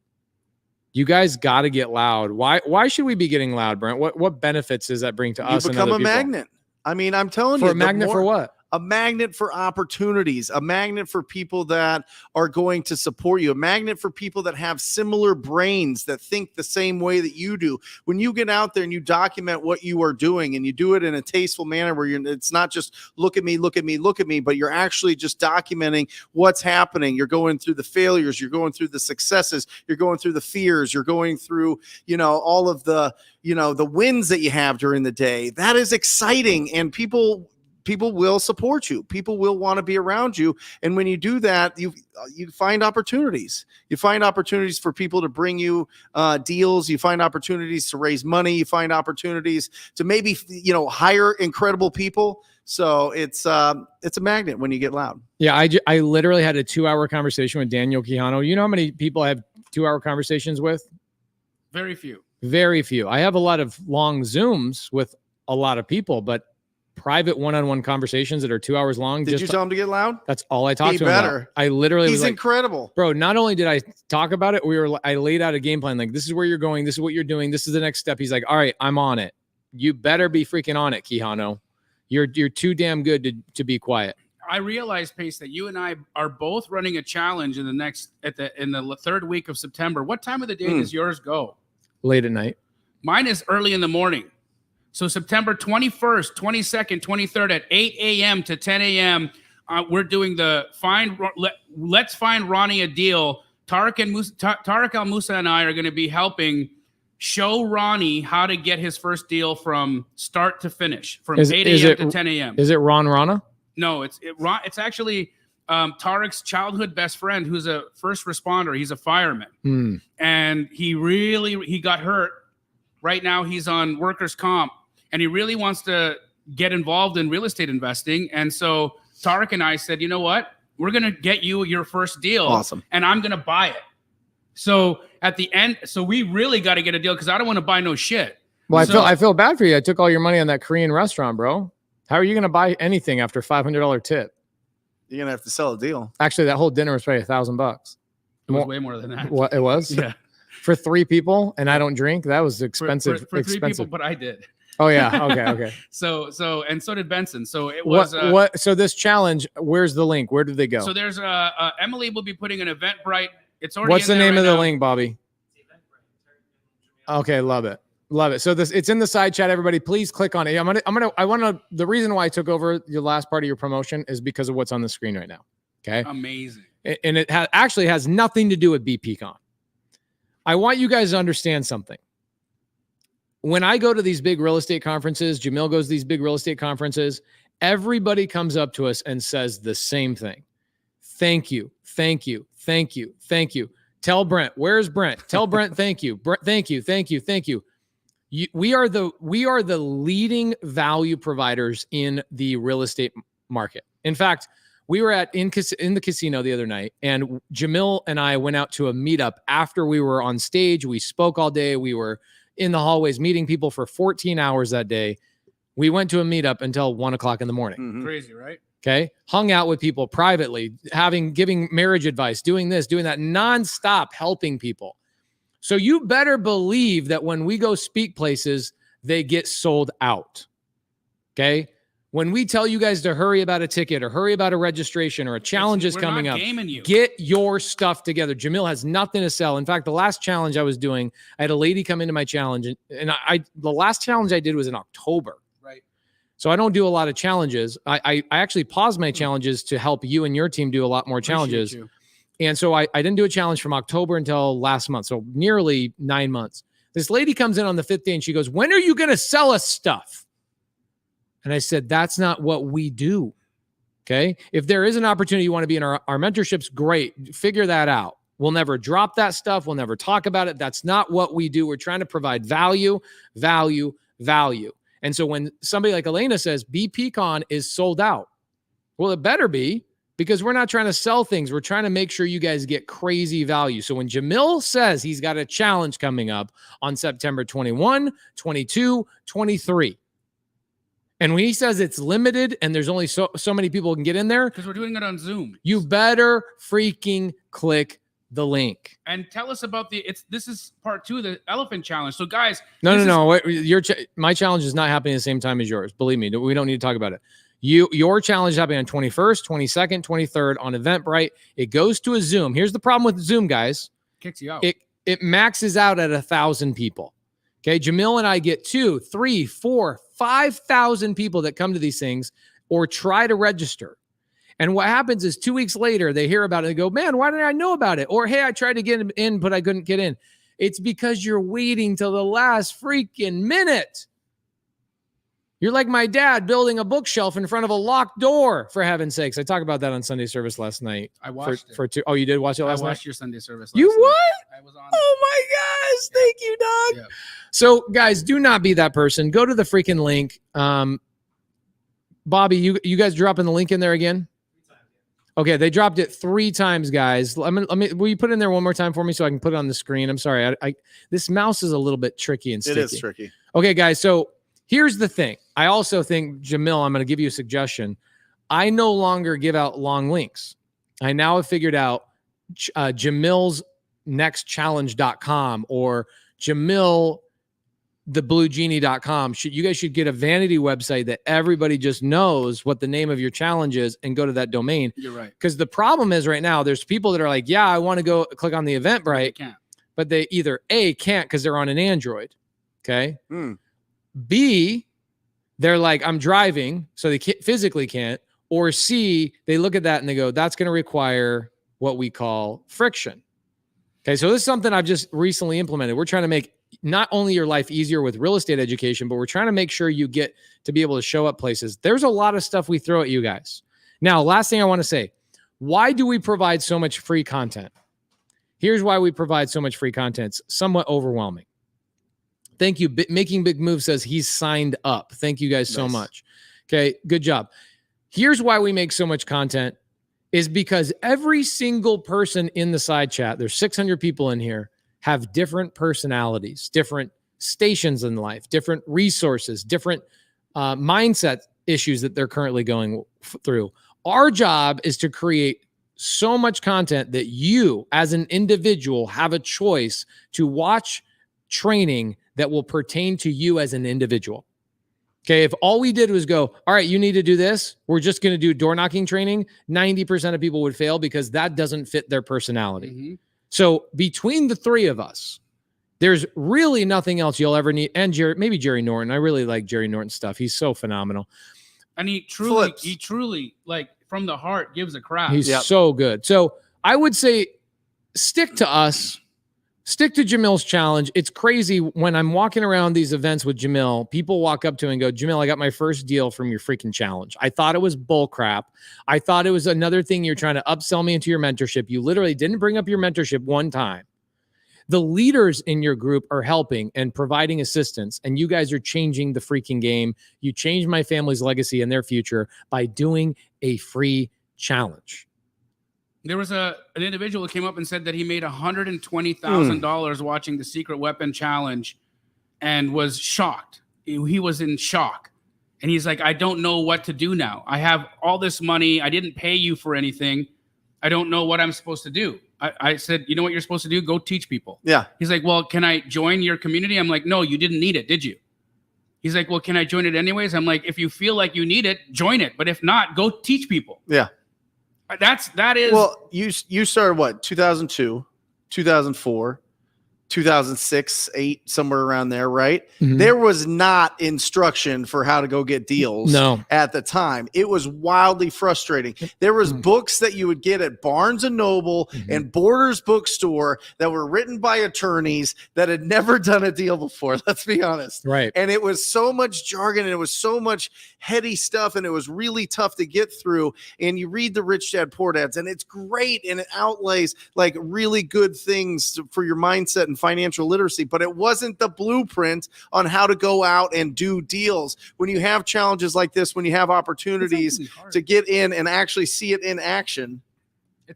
You guys got to get loud. Why should we be getting loud, Brent? What benefits does that bring to You us and become other a people? magnet. I mean, I'm telling For you, a magnet for what? A magnet for opportunities, a magnet for people that are going to support you, a magnet for people that have similar brains that think the same way that you do. When you get out there and you document what you are doing and you do it in a tasteful manner where it's not just look at me, look at me, look at me, but you're actually just documenting what's happening. You're going through the failures, you're going through the successes, you're going through the fears, you're going through, all of the, the wins that you have during the day. That is exciting. And people will support you. People will want to be around you. And when you do that, you find opportunities. You find opportunities for people to bring you deals. You find opportunities to raise money. You find opportunities to maybe, hire incredible people. So it's a magnet when you get loud. Yeah, I literally had a 2-hour conversation with Daniel Quijano. You know how many people I have 2-hour conversations with? Very few. Very few. I have a lot of long Zooms with a lot of people, but private one-on-one conversations that are 2 hours long. Did you tell him to get loud? That's all I talked He to him better. about. I literally He's was like, incredible. bro, not only did I talk about it, I laid out a game plan. Like, this is where you're going. This is what you're doing. This is the next step. He's like, all right, I'm on it. You better be freaking on it, Quijano. You're too damn good to be quiet. I realize, Pace, that you and I are both running a challenge in the third week of September. What time of the day does yours go? Late at night. Mine is early in the morning. So September 21st, 22nd, 23rd at 8 a.m. to 10 a.m. We're doing the Let's Find Ronnie a Deal. Tarek Al Musa and I are going to be helping show Ronnie how to get his first deal from start to finish, from Is 8 it- a.m. to 10 a.m. Is it Ron Rana? No, it's actually Tarek's childhood best friend, who's a first responder. He's a fireman, and he got hurt. Right now, he's on workers' comp, and he really wants to get involved in real estate investing. And so Tarek and I said, you know what? We're gonna get you your first deal, Awesome, and I'm gonna buy it. So at the end, so we really got to get a deal because I don't want to buy no shit. Well, So- I feel bad for you. I took all your money on that Korean restaurant, bro. How are you going to buy anything after $500 tip? you're gonna have to sell a deal. Actually, that whole dinner was probably $1,000. It was way more than that. What it was? Yeah, For 3 people, and I don't drink. That was expensive. for 3 people, expensive. but I did. Oh yeah. Okay. So and so did Benson. So it was What? So this challenge. Where's the link? Where did they go? So there's Emily will be putting an Eventbrite. It's already. What's the in there name right of the now. link, Bobby? Okay, love it. So it's in the side chat. Everybody, please click on it. The reason why I took over the last part of your promotion is because of what's on the screen right now. Okay. Amazing. And it actually has nothing to do with BPCon. I want you guys to understand something. When I go to these big real estate conferences, Jamil goes to these big real estate conferences, everybody comes up to us and says the same thing. Thank you. Thank you. Thank you. Thank you. Tell Brent, where's Brent? Tell Brent, thank you. Thank you. Thank you. Thank you. We are the leading value providers in the real estate market. In fact, we were in the casino the other night, and Jamil and I went out to a meetup after we were on stage. We spoke all day. We were in the hallways meeting people for 14 hours that day. We went to a meetup until 1:00 in the morning. Mhm. Crazy, right? Okay. Hung out with people privately, giving marriage advice, doing this, doing that, nonstop helping people. So you better believe that when we go speak places, they get sold out. Okay. When we tell you guys to hurry about a ticket or hurry about a registration or a challenge is We're coming not up, gaming you. get your stuff together. Jamil has nothing to sell. In fact, the last challenge I was doing, I had a lady come into my challenge, and the last challenge I did was in October. Right. So I don't do a lot of challenges. I actually paused my challenges to help you and your team do a lot more challenges. Appreciate you. And so I didn't do a challenge from October until last month. So nearly 9 months. This lady comes in on the 5th day and she goes, when are you going to sell us stuff? And I said, that's not what we do. Okay. If there is an opportunity you want to be in our mentorships, great. Figure that out. We'll never drop that stuff. We'll never talk about it. That's not what we do. We're trying to provide value, value, value. And so when somebody like Elena says BPCon is sold out, well, it better be, because we're not trying to sell things. We're trying to make sure you guys get crazy value. So when Jamil says he's got a challenge coming up on September 21, 22, 23, and when he says it's limited and there's only so many people who can get in there, Because we're doing it on Zoom. you better freaking click the link. And tell us about this is part 2 of the elephant challenge. So guys, No. Wait, my challenge is not happening at the same time as yours. Believe me, we don't need to talk about it. Your challenge is happening on 21st, 22nd, 23rd on Eventbrite. It goes to a Zoom. Here's the problem with Zoom, guys. kicks you out. It maxes out at 1,000 people. Okay. Jamil and I get 2, 3, 4, 5,000 people that come to these things or try to register. And what happens is 2 weeks later, they hear about it and go, man, why didn't I know about it? Or, hey, I tried to get in, but I couldn't get in. It's because you're waiting till the last freaking minute. You're like my dad building a bookshelf in front of a locked door, for heaven's sakes. I talked about that on Sunday service last night. I watched it. Oh, you did watch it I last night? watched your Sunday service. You last night. what? I was on. Oh my gosh. Thank you, dog. Yeah. So guys, do not be that person. Go to the freaking link. Bobby, you guys dropping the link in there again? Okay. They dropped it 3 times, guys. Will you put it in there one more time for me so I can put it on the screen? I'm sorry. This mouse is a little bit tricky and sticky. It is tricky. Okay, guys. So here's the thing. I also think, Jamil, I'm going to give you a suggestion. I no longer give out long links. I now have figured out Jamil's nextchallenge.com or JamilTheBlueGenie.com. You guys should get a vanity website that everybody just knows what the name of your challenge is and go to that domain. You're right. Because the problem is right now, there's people that are like, yeah, I want to go click on the They Eventbrite, can't. but they either A, can't because they're on an Android. Okay. Hmm. B, they're like, I'm driving, so they physically can't. Or C, they look at that and they go, that's going to require what we call friction. Okay, so this is something I've just recently implemented. We're trying to make not only your life easier with real estate education, but we're trying to make sure you get to be able to show up places. There's a lot of stuff we throw at you guys. Now, last thing I want to say, why do we provide so much free content? Here's why we provide so much free content. It's somewhat overwhelming. Thank you. Making Big Move says he's signed up. Thank you guys so much. Okay, good job. Here's why we make so much content is because every single person in the side chat, there's 600 people in here, have different personalities, different stations in life, different resources, different mindset issues that they're currently going through. Our job is to create so much content that you as an individual have a choice to watch training that will pertain to you as an individual. Okay, if all we did was go, all right, you need to do this, we're just going to do door knocking training, 90% of people would fail because that doesn't fit their personality. Mm-hmm. So between the three of us, there's really nothing else you'll ever need. And maybe Jerry Norton. I really like Jerry Norton's stuff. He's so phenomenal. And he truly, like from the heart, gives a crap. He's so good. So I would say stick to us. Stick to Jamil's challenge. It's crazy when I'm walking around these events with Jamil, people walk up to him and go, Jamil, I got my first deal from your freaking challenge. I thought it was bull crap. I thought it was another thing you're trying to upsell me into your mentorship. You literally didn't bring up your mentorship one time. The leaders in your group are helping and providing assistance, and you guys are changing the freaking game. You changed my family's legacy and their future by doing a free challenge. There was an individual who came up and said that he made $120,000 watching the Secret Weapon Challenge and was shocked. He was in shock. And he's like, I don't know what to do now. I have all this money. I didn't pay you for anything. I don't know what I'm supposed to do. I said, you know what you're supposed to do? Go teach people. Yeah. He's like, well, can I join your community? I'm like, no, you didn't need it, did you? He's like, well, can I join it anyways? I'm like, if you feel like you need it, join it. But if not, go teach people. Yeah. That is. Well, you started what, 2002, 2004, 2006, 8, somewhere around there, right? Mm-hmm. There was not instruction for how to go get deals at the time. It was wildly frustrating. There was books that you would get at Barnes and Noble and Borders bookstore that were written by attorneys that had never done a deal before. Let's be honest. Right. And it was so much jargon and it was so much heady stuff and it was really tough to get through. And you read the Rich Dad Poor Dads and it's great and it outlays like really good things for your mindset and financial literacy, but it wasn't the blueprint on how to go out and do deals. When you have challenges like this, when you have opportunities to get in and actually see it in action,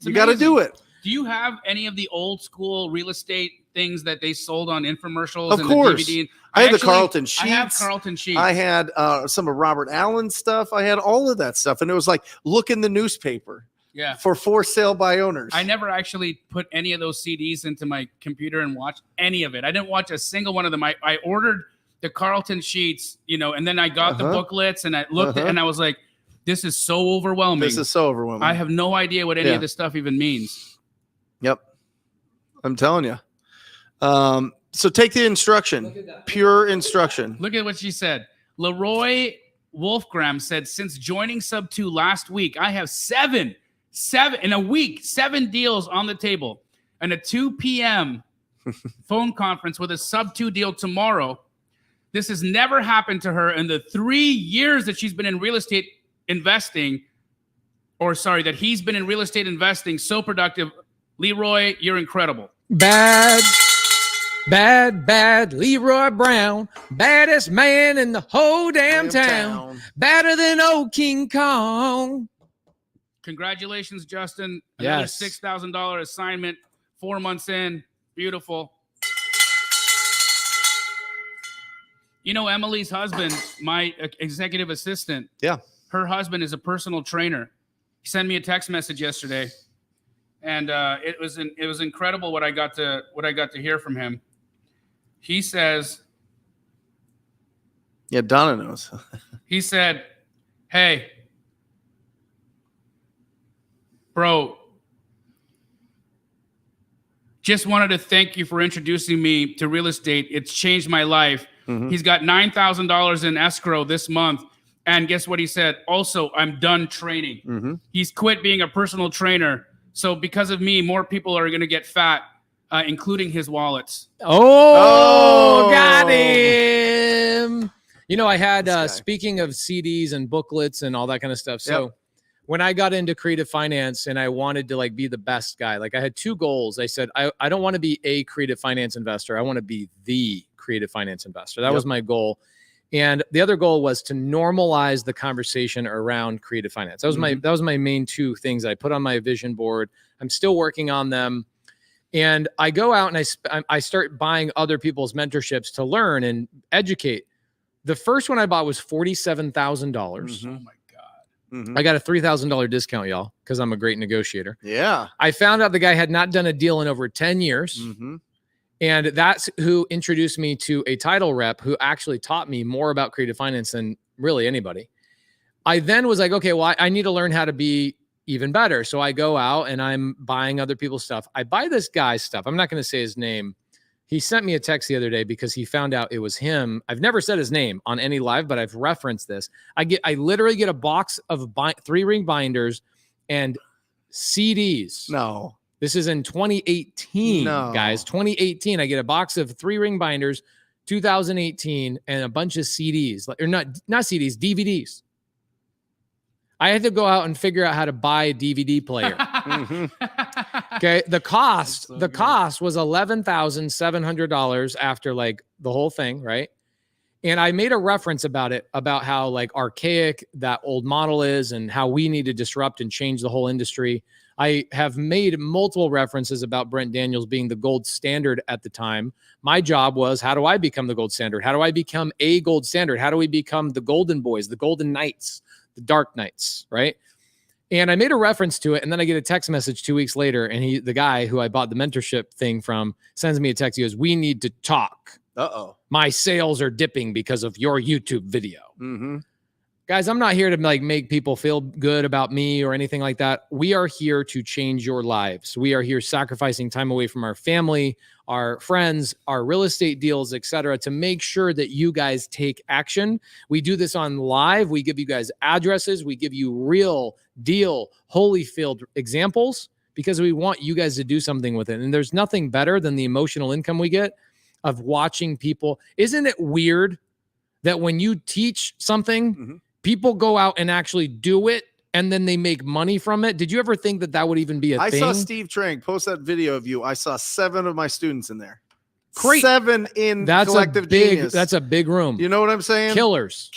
you got to do it. Do you have any of the old school real estate things that they sold on infomercials? Of course. The DVD? I had the Carlton sheets. I have Carlton sheets. I had some of Robert Allen's stuff. I had all of that stuff. And it was like, look in the newspaper. Yeah. For sale by owners. I never actually put any of those CDs into my computer and watched any of it. I didn't watch a single one of them. I ordered the Carlton sheets, and then I got the booklets and I looked at, and I was like, this is so overwhelming. This is so overwhelming. I have no idea what any of this stuff even means. Yep. I'm telling you. So take the instruction, pure instruction. Look at what she said. Leroy Wolfgram said, since joining Sub 2 last week, I have seven in a week, 7 deals on the table and a 2 p.m. phone conference with a Sub 2 deal tomorrow. This has never happened to her in the 3 years that she's been in real estate investing, that he's been in real estate investing. So productive. Leroy, you're incredible. Bad Leroy Brown, baddest man in the whole damn town. Badder than old King Kong. Congratulations, Justin. Another $6,000 assignment, 4 months in. Beautiful. Emily's husband, my executive assistant. Yeah. Her husband is a personal trainer. He sent me a text message yesterday, and it was incredible what I got to hear from him. He says, "Yeah, Donna knows." He said, "Hey, bro, just wanted to thank you for introducing me to real estate. It's changed my life." Mm-hmm. He's got $9,000 in escrow this month. And guess what he said? Also, I'm done training. Mm-hmm. He's quit being a personal trainer. So because of me, more people are going to get fat. including his wallets. Oh, Oh. got him. You know, I had, This guy. speaking of CDs and booklets and all that kind of stuff. So Yep. when I got into creative finance and I wanted to like be the best guy, like I had two goals. I said, I don't want to be a creative finance investor. I want to be the creative finance investor. That Yep. was my goal. And the other goal was to normalize the conversation around creative finance. That was my main two things I put on my vision board. I'm still working on them. And I go out and I start buying other people's mentorships to learn and educate. The first one I bought was $47,000. Mhm. Oh my God. Mhm. I got a $3,000 discount, y'all, because I'm a great negotiator. Yeah. I found out the guy had not done a deal in over 10 years. Mhm. And that's who introduced me to a title rep who actually taught me more about creative finance than really anybody. I then was like, okay, well, I need to learn how to be even better. So I go out and I'm buying other people's stuff. I buy this guy's stuff. I'm not going to say his name. He sent me a text the other day because he found out it was him. I've never said his name on any live, but I've referenced this. I literally get a box of 3-ring binders and CDs. No. This is in 2018, No. guys. 2018. I get a box of 3-ring binders, 2018, and a bunch of CDs, or not CDs, DVDs. I had to go out and figure out how to buy a DVD player. Okay. The cost was $11,700 after like the whole thing, right? And I made a reference about it, about how like archaic that old model is and how we need to disrupt and change the whole industry. I have made multiple references about Brent Daniels being the gold standard at the time. My job was, how do I become the gold standard? How do I become a gold standard? How do we become the golden boys, the golden knights, the dark knights, right? And I made a reference to it. And then I get a text message 2 weeks later. And the guy who I bought the mentorship thing from sends me a text. He goes, "We need to talk. Uh-oh. My sales are dipping because of your YouTube video." Mm-hmm. Guys, I'm not here to like make people feel good about me or anything like that. We are here to change your lives. We are here sacrificing time away from our family, our friends, our real estate deals, etc., to make sure that you guys take action. We do this on live. We give you guys addresses. We give you real deal, Holyfield examples because we want you guys to do something with it. And there's nothing better than the emotional income we get of watching people. Isn't it weird that when you teach something, people go out and actually do it and then they make money from it? Did you ever think that that would even be a thing? I saw Steve Trank post that video of you. I saw 7 of my students in there. Great. 7 in collective genius. That's a big room. You know what I'm saying? Killers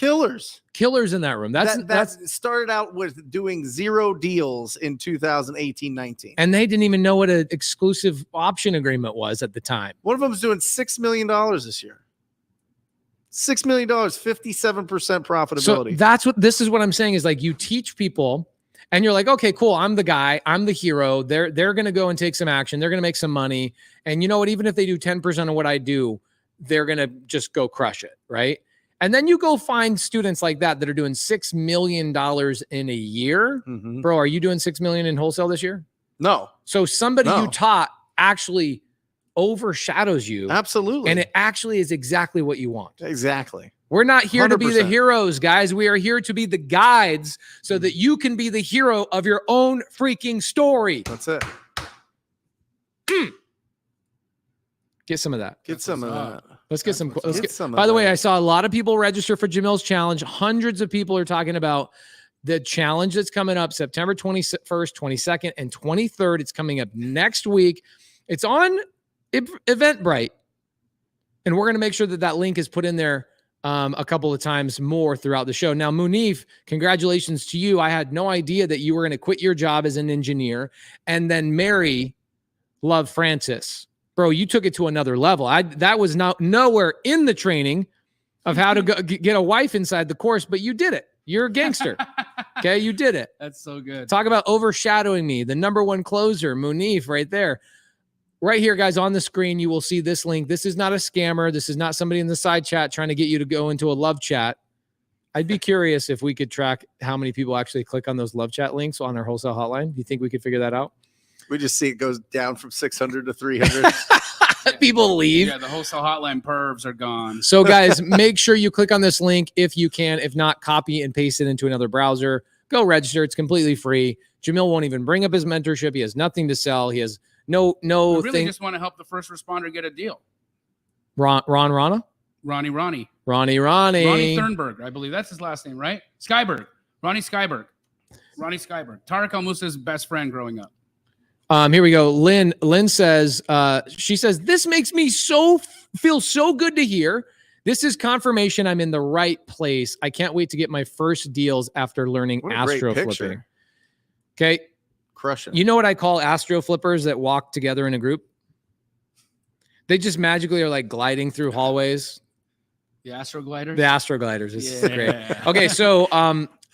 in that room. That started out with doing 0 deals in 2018-19. And they didn't even know what an exclusive option agreement was at the time. One of them is doing $6 million this year. $6 million, 57% profitability. So this is what I'm saying is like you teach people and you're like, okay, cool. I'm the guy. I'm the hero. They're going to go and take some action. They're going to make some money. And you know what? Even if they do 10% of what I do, they're going to just go crush it. Right. And then you go find students like that are doing $6 million in a year. Bro, are you doing $6 million in wholesale this year? No. So somebody you taught actually overshadows you. Absolutely. And it actually is exactly what you want. Exactly. We're not here to be the 100%. heroes, guys. We are here to be the guides so that you can be the hero of your own freaking story. That's it. Get some of that. Get some of that. Let's get some. Let's get some of By the way, that. I saw a lot of people register for Jamil's challenge. Hundreds of people are talking about the challenge that's coming up September 21st, 22nd, and 23rd. It's coming up next week. It's on Eventbrite. And we're going to make sure that that link is put in there a couple of times more throughout the show. Now, Munif, congratulations to you. I had no idea that you were going to quit your job as an engineer and then marry Love Francis. Bro, you took it to another level. That was nowhere in the training of how to get a wife inside the course, but you did it. You're a gangster. Okay, you did it. That's so good. Talk about overshadowing me. The number one closer, Munif, right there. Right here, guys, on the screen, you will see this link. This is not a scammer. This is not somebody in the side chat trying to get you to go into a love chat. I'd be curious if we could track how many people actually click on those love chat links on our wholesale hotline. Do you think we could figure that out? We just see it goes down from 600 to 300. People leave. Yeah, the wholesale hotline pervs are gone. So, guys, make sure you click on this link if you can. If not, copy and paste it into another browser. Go register. It's completely free. Jamil won't even bring up his mentorship. He has nothing to sell. He has No We really thing. just want to help the first responder get a deal. Rana? Ronnie Ronnie Thurnberg, I believe that's his last name, right? Ronnie Skyberg. Tarek Al Musa's best friend growing up. Here we go. Lynn says, she says, this makes me feel so good to hear. This is confirmation I'm in the right place. I can't wait to get my first deals after learning What a great astro picture. flipping. Okay. Crushing. You know what I call astro flippers that walk together in a group? They just magically are like gliding through hallways. The Astro Gliders? The Astro Gliders is great. Okay, so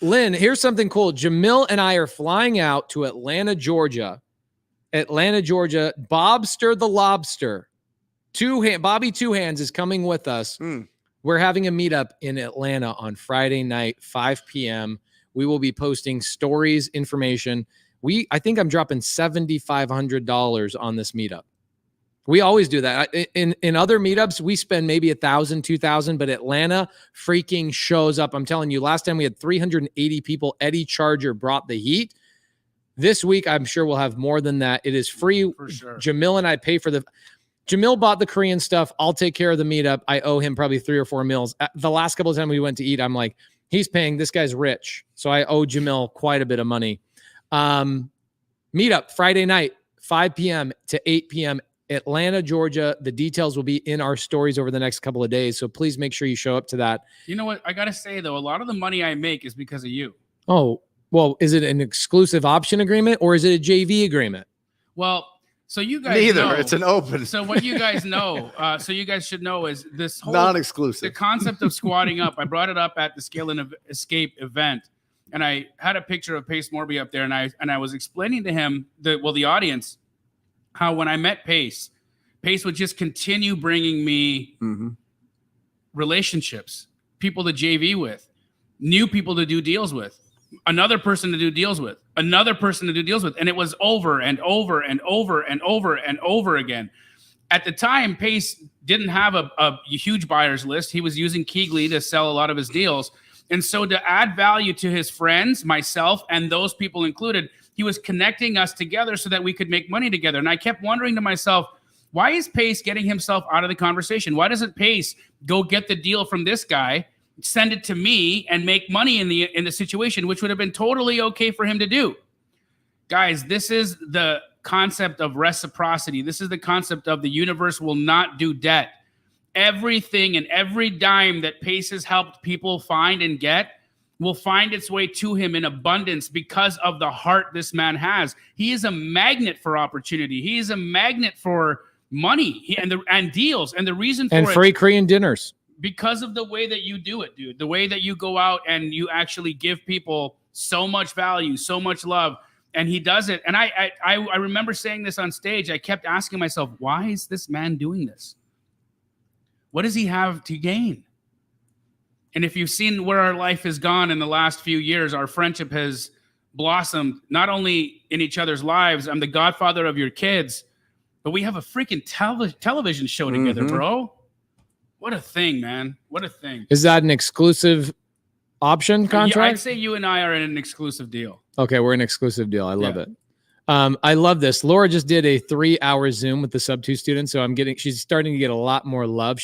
Lynn, here's something cool. Jamil and I are flying out to Atlanta, Georgia. Bobster the Lobster. Bobby Two Hands is coming with us. We're having a meetup in Atlanta on Friday night, 5 p.m. We will be posting stories, information. I think I'm dropping $7,500 on this meetup. We always do that. In other meetups, we spend maybe $1,000, $2,000, but Atlanta freaking shows up. I'm telling you, last time we had 380 people. Eddie Charger brought the heat. This week, I'm sure we'll have more than that. It is free. For sure. Jamil and I pay for Jamil bought the Korean stuff. I'll take care of the meetup. I owe him probably 3 or 4 meals. The last couple of times we went to eat, I'm like, he's paying. This guy's rich. So I owe Jamil quite a bit of money. Meetup Friday night, 5 p.m. to 8 p.m. Atlanta, Georgia. The details will be in our stories over the next couple of days. So please make sure you show up to that. You know what? I got to say, though, a lot of the money I make is because of you. Oh, well, is it an exclusive option agreement or is it a JV agreement? Well, so you guys Neither. know, It's an open. So what you guys know, so you guys should know is this whole Non-exclusive. The concept of squatting up. I brought it up at the Scale and Escape event, and I had a picture of Pace Morby up there, and I was explaining to him the audience how when I met Pace would just continue bringing me relationships, people to JV with, new people to do deals with, another person to do deals with, another person to do deals with. And it was over and over and over and over and over again. At the time, Pace didn't have a huge buyers list. He was using Keegley to sell a lot of his deals. And so to add value to his friends, myself, and those people included, he was connecting us together so that we could make money together. And I kept wondering to myself, why is Pace getting himself out of the conversation? Why doesn't Pace go get the deal from this guy, send it to me, and make money in the situation, which would have been totally okay for him to do? Guys, this is the concept of reciprocity. This is the concept of the universe will not do debt. Everything and every dime that Pace has helped people find and get will find its way to him in abundance because of the heart this man has. He is a magnet for opportunity. He is a magnet for money and deals. And the reason for and free Korean dinners. Because of the way that you do it, dude. The way that you go out and you actually give people so much value, so much love. And he does it. And I remember saying this on stage. I kept asking myself, why is this man doing this? What does he have to gain? And if you've seen where our life has gone in the last few years, our friendship has blossomed not only in each other's lives. I'm the godfather of your kids, but we have a freaking television show together, bro. What a thing, man. What a thing. Is that an exclusive option contract? Yeah, I'd say you and I are in an exclusive deal. Okay, we're an exclusive deal. I love it. I love this. Laura just did a 3-hour Zoom with the sub 2 students. So she's starting to get a lot more love.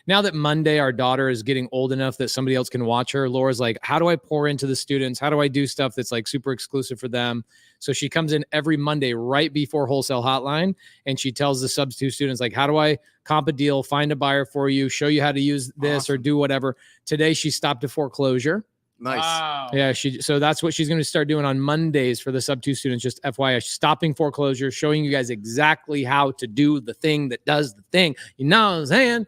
Now that Monday, our daughter is getting old enough that somebody else can watch her. Laura's like, how do I pour into the students? How do I do stuff that's like super exclusive for them? So she comes in every Monday right before Wholesale Hotline. And she tells the sub 2 students, like, how do I comp a deal, find a buyer for you, show you how to use this or do whatever. Today, she stopped a foreclosure. Nice. Wow. Yeah, so that's what she's going to start doing on Mondays for the sub 2 students. Just FYI, stopping foreclosure, showing you guys exactly how to do the thing that does the thing. You know what I'm saying?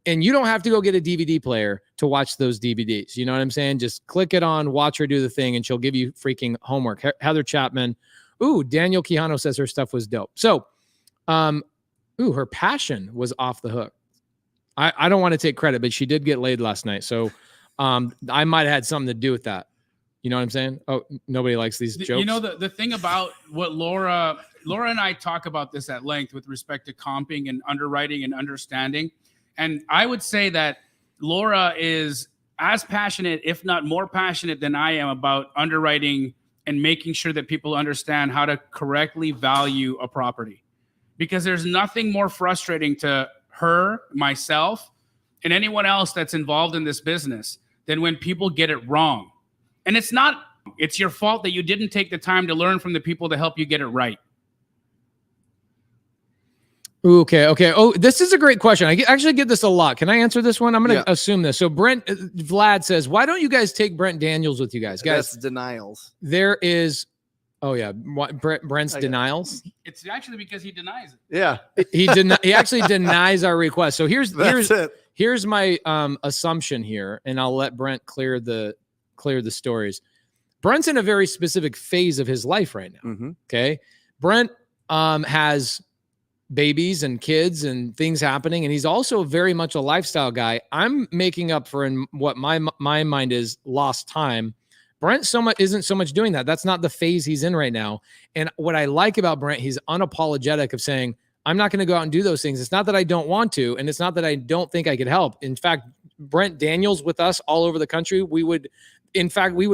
And you don't have to go get a DVD player to watch those DVDs. You know what I'm saying? Just click it on, watch her do the thing, and she'll give you freaking homework. Heather Chapman. Ooh, Daniel Quijano says her stuff was dope. So, her passion was off the hook. I don't want to take credit, but she did get laid last night. So, I might have had something to do with that. You know what I'm saying? Oh, nobody likes these jokes. You know, the thing about what Laura and I talk about this at length with respect to comping and underwriting and understanding. And I would say that Laura is as passionate, if not more passionate than I am about underwriting and making sure that people understand how to correctly value a property. because there's nothing more frustrating to her, myself, and anyone else that's involved in this business than when people get it wrong. And it's your fault that you didn't take the time to learn from the people to help you get it right. Okay. Oh, this is a great question. I actually get this a lot. Can I answer this one? I'm going to assume this. So Vlad says, why don't you guys take Brent Daniels with you guys? That's denials. There is, Brent's denials. It's actually because he denies it. Yeah. He actually denies our request. So here's my assumption here, and I'll let Brent clear the stories. Brent's in a very specific phase of his life right now. Mm-hmm. Okay. Brent has babies and kids and things happening, and he's also very much a lifestyle guy. I'm making up for in what my mind is lost time. Brent isn't so much doing that. That's not the phase he's in right now. And what I like about Brent, he's unapologetic of saying, I'm not going to go out and do those things. It's not that I don't want to, and it's not that I don't think I could help. In fact, Brent Daniels with us all over the country, we would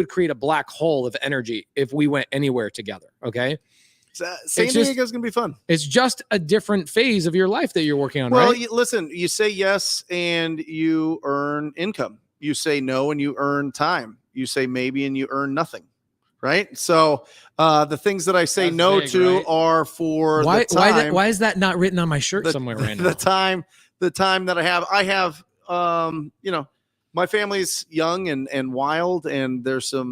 create a black hole of energy if we went anywhere together. Okay. San Diego's going to be fun. It's just a different phase of your life that you're working on, well, right? Listen, you say yes and you earn income. You say no and you earn time. You say maybe and you earn nothing, right? So the things that I say no to are for the time. Why is that not written on my shirt somewhere right now? The time that I have, my family's young and wild, and there's a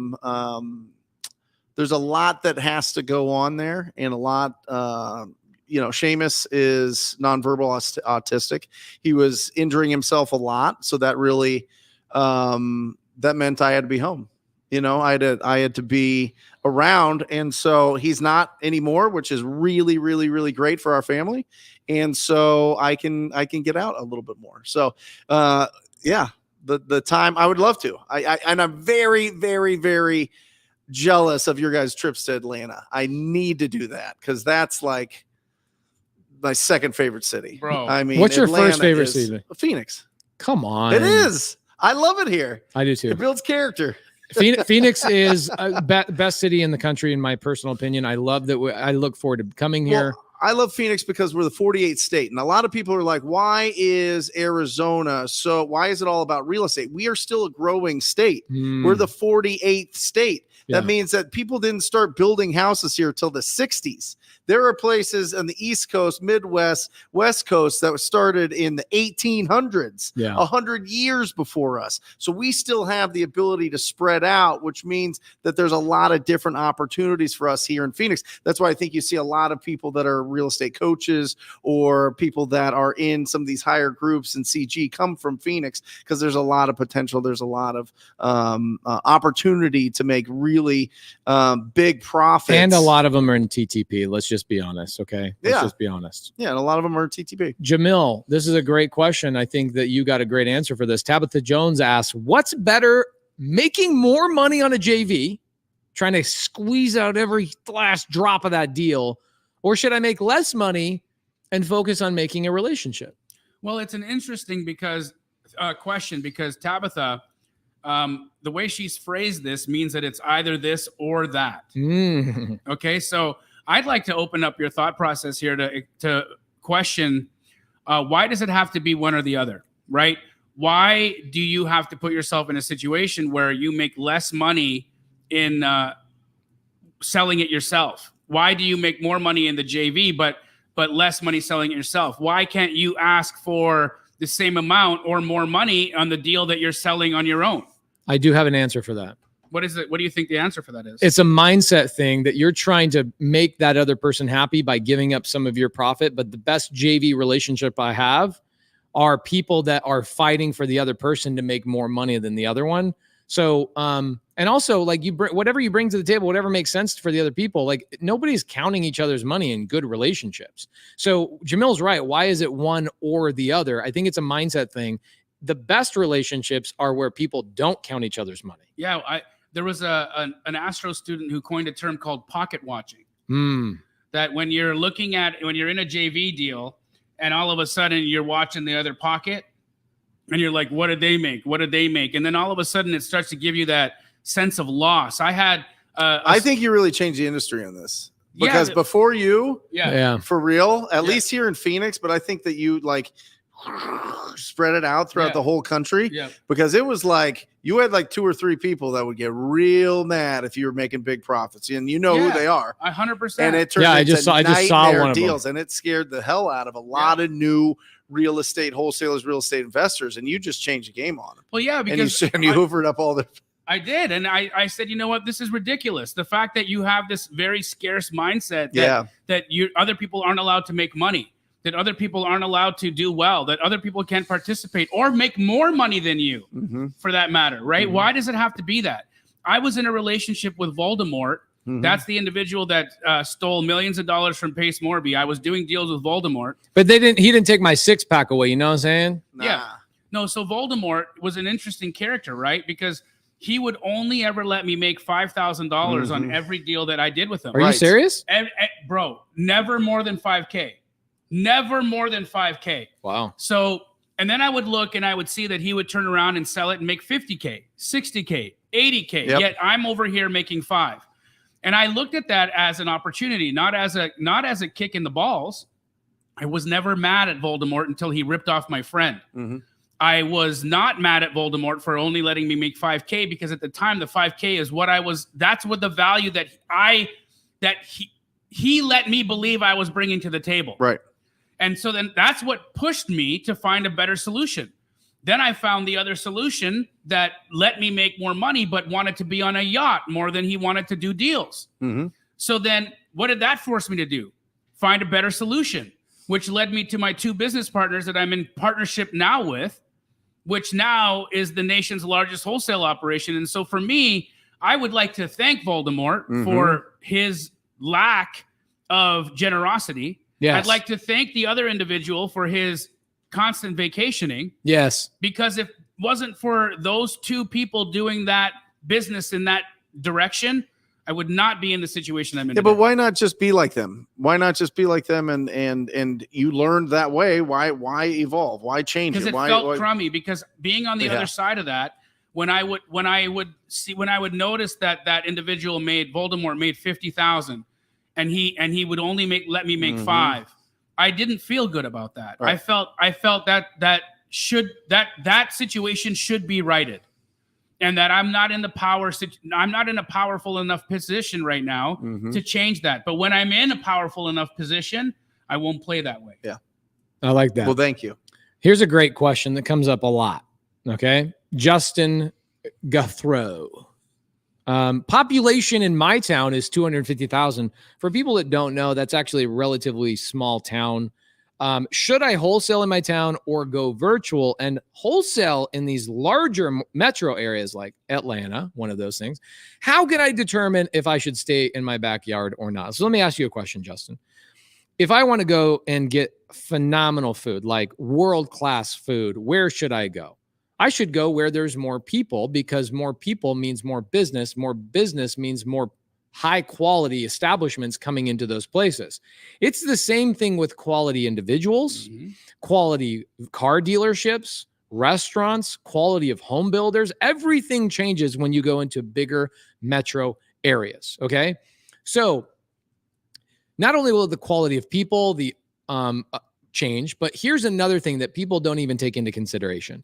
lot that has to go on there, and a lot, Seamus is nonverbal autistic. He was injuring himself a lot. So that really, that meant I had to be home. I had to be around. And so he's not anymore, which is really, really, really great for our family. And so I can get out a little bit more. So, the time I would love to, and I'm very, very, very jealous of your guys' trips to Atlanta. I need to do that because that's like my second favorite city. Bro, I mean, what's your Atlanta first favorite city? Phoenix. Come on. It is. I love it here. I do too. It builds character. Phoenix is best city in the country, in my personal opinion. I love that. I look forward to coming here. Well, I love Phoenix because we're the 48th state. And a lot of people are like, why is Arizona? So why is it all about real estate? We are still a growing state. We're the 48th state. Yeah. That means that people didn't start building houses here till the 60s. There are places on the East Coast, Midwest, West Coast that was started in the 1800s, 100 years before us. So we still have the ability to spread out, which means that there's a lot of different opportunities for us here in Phoenix. That's why I think you see a lot of people that are real estate coaches or people that are in some of these higher groups in CG come from Phoenix because there's a lot of potential. There's a lot of opportunity to make really big profits. And a lot of them are in TTP. Let's just be honest. Okay. Let's just be honest. Yeah. And a lot of them are TTP. Jamil, this is a great question. I think that you got a great answer for this. Tabitha Jones asks, what's better, making more money on a JV, trying to squeeze out every last drop of that deal, or should I make less money and focus on making a relationship? Well, it's an interesting question because Tabitha, the way she's phrased this means that it's either this or that. Okay, so I'd like to open up your thought process here to question why does it have to be one or the other, right? Why do you have to put yourself in a situation where you make less money in selling it yourself? Why do you make more money in the JV but less money selling it yourself? Why can't you ask for the same amount or more money on the deal that you're selling on your own? I do have an answer for that. What is it? What do you think the answer for that is? It's a mindset thing that you're trying to make that other person happy by giving up some of your profit. But the best JV relationship I have are people that are fighting for the other person to make more money than the other one. So, and also like whatever you bring to the table, whatever makes sense for the other people, like nobody's counting each other's money in good relationships. So Jamil's right. Why is it one or the other? I think it's a mindset thing. The best relationships are where people don't count each other's money. Yeah. There was an Astro student who coined a term called pocket watching. That when you're in a JV deal and all of a sudden you're watching the other pocket and you're like, what did they make? What did they make? And then all of a sudden it starts to give you that sense of loss. I think you really changed the industry on this. because Yeah, before you, Yeah. for real, at Yeah. least here in Phoenix, but I think that you like spread it out throughout Yeah. the whole country, Yeah. because it was like you had like 2 or 3 people that would get real mad if you were making big profits, and you know who Yeah. they are. 100%. And it turned Yeah, I into just saw nightmare one of them. deals, and it scared the hell out of a lot of new real estate wholesalers, real estate investors, and you just changed the game on them. Well, yeah, And because you hoovered up all the. I did. And I said, you know what? This is ridiculous. The fact that you have this very scarce mindset that other people aren't allowed to make money, that other people aren't allowed to do well, that other people can't participate or make more money than you, for that matter, right? Why does it have to be that? I was in a relationship with Voldemort. That's the individual that stole millions of dollars from Pace Morby. I was doing deals with Voldemort. But he didn't take my 6-pack away. You know what I'm saying? Nah. Yeah. No, so Voldemort was an interesting character, right? Because he would only ever let me make $5,000 on every deal that I did with him. Are you serious? And, bro, never more than 5K. Never more than 5K. Wow. So, and then I would look and I would see that he would turn around and sell it and make 50K, 60K, 80K. Yep. Yet I'm over here making 5. And I looked at that as an opportunity, not as a kick in the balls. I was never mad at Voldemort until he ripped off my friend. I was not mad at Voldemort for only letting me make 5K, because at the time the 5K is that's what the value that he let me believe I was bringing to the table. Right. And so then that's what pushed me to find a better solution. Then I found the other solution that let me make more money, but wanted to be on a yacht more than he wanted to do deals. So then what did that force me to do? Find a better solution, which led me to my 2 business partners that I'm in partnership now with, which now is the nation's largest wholesale operation. And so for me, I would like to thank Voldemort for his lack of generosity. Yes. I'd like to thank the other individual for his constant vacationing. Yes. Because if it wasn't for those 2 people doing that business in that direction, I would not be in the situation I'm in. Yeah, today. but why not just be like them? Why not just be like them? And you learned that way. Why evolve? Why change Because it? it Why felt crummy. Because being on the other side of that, when I would notice that individual Voldemort made 50,000, and he would only let me make 5, I didn't feel good about that. Right. I felt that situation should be righted. And that I'm not in a powerful enough position right now to change that. But when I'm in a powerful enough position, I won't play that way. Yeah. I like that. Well, thank you. Here's a great question that comes up a lot. Okay. Justin Guthrow. Population in my town is 250,000. For people that don't know, that's actually a relatively small town. Should I wholesale in my town or go virtual? And wholesale in these larger metro areas like Atlanta, one of those things. How can I determine if I should stay in my backyard or not? So let me ask you a question, Justin. If I want to go and get phenomenal food, like world-class food, where should I go? I should go where there's more people, because more people means more business. More business means more high quality establishments coming into those places. It's the same thing with quality individuals, quality car dealerships, restaurants, quality of home builders. Everything changes when you go into bigger metro areas. Okay. So not only will the quality of people, change, but here's another thing that people don't even take into consideration.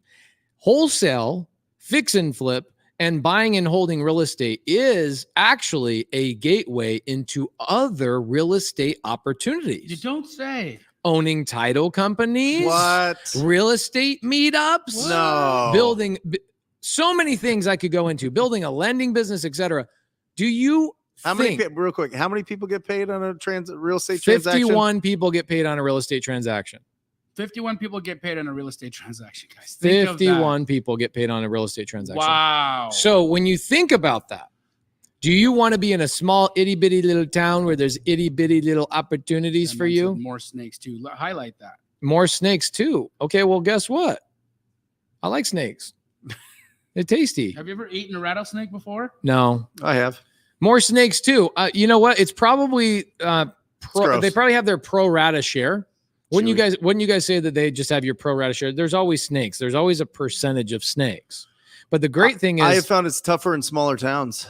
Wholesale, fix and flip, and buying and holding real estate is actually a gateway into other real estate opportunities. You don't say. Owning title companies. What? Real estate meetups. No. Building so many things I could go into. Building a lending business, etc. Do you real quick, how many people get paid on a real estate transaction? 51 people get paid on a real estate transaction. 51 people get paid on a real estate transaction, guys. Think 51 people get paid on a real estate transaction. Wow. So when you think about that, do you want to be in a small itty bitty little town where there's itty bitty little opportunities for you? More snakes too. Highlight that. More snakes too. Okay, well, guess what? I like snakes. They're tasty. Have you ever eaten a rattlesnake before? No. I have. More snakes too. You know what? It's probably they probably have their pro rata share. Wouldn't you guys say that they just have your pro rata share? There's always snakes. There's always a percentage of snakes. But the great thing is, I have found it's tougher in smaller towns.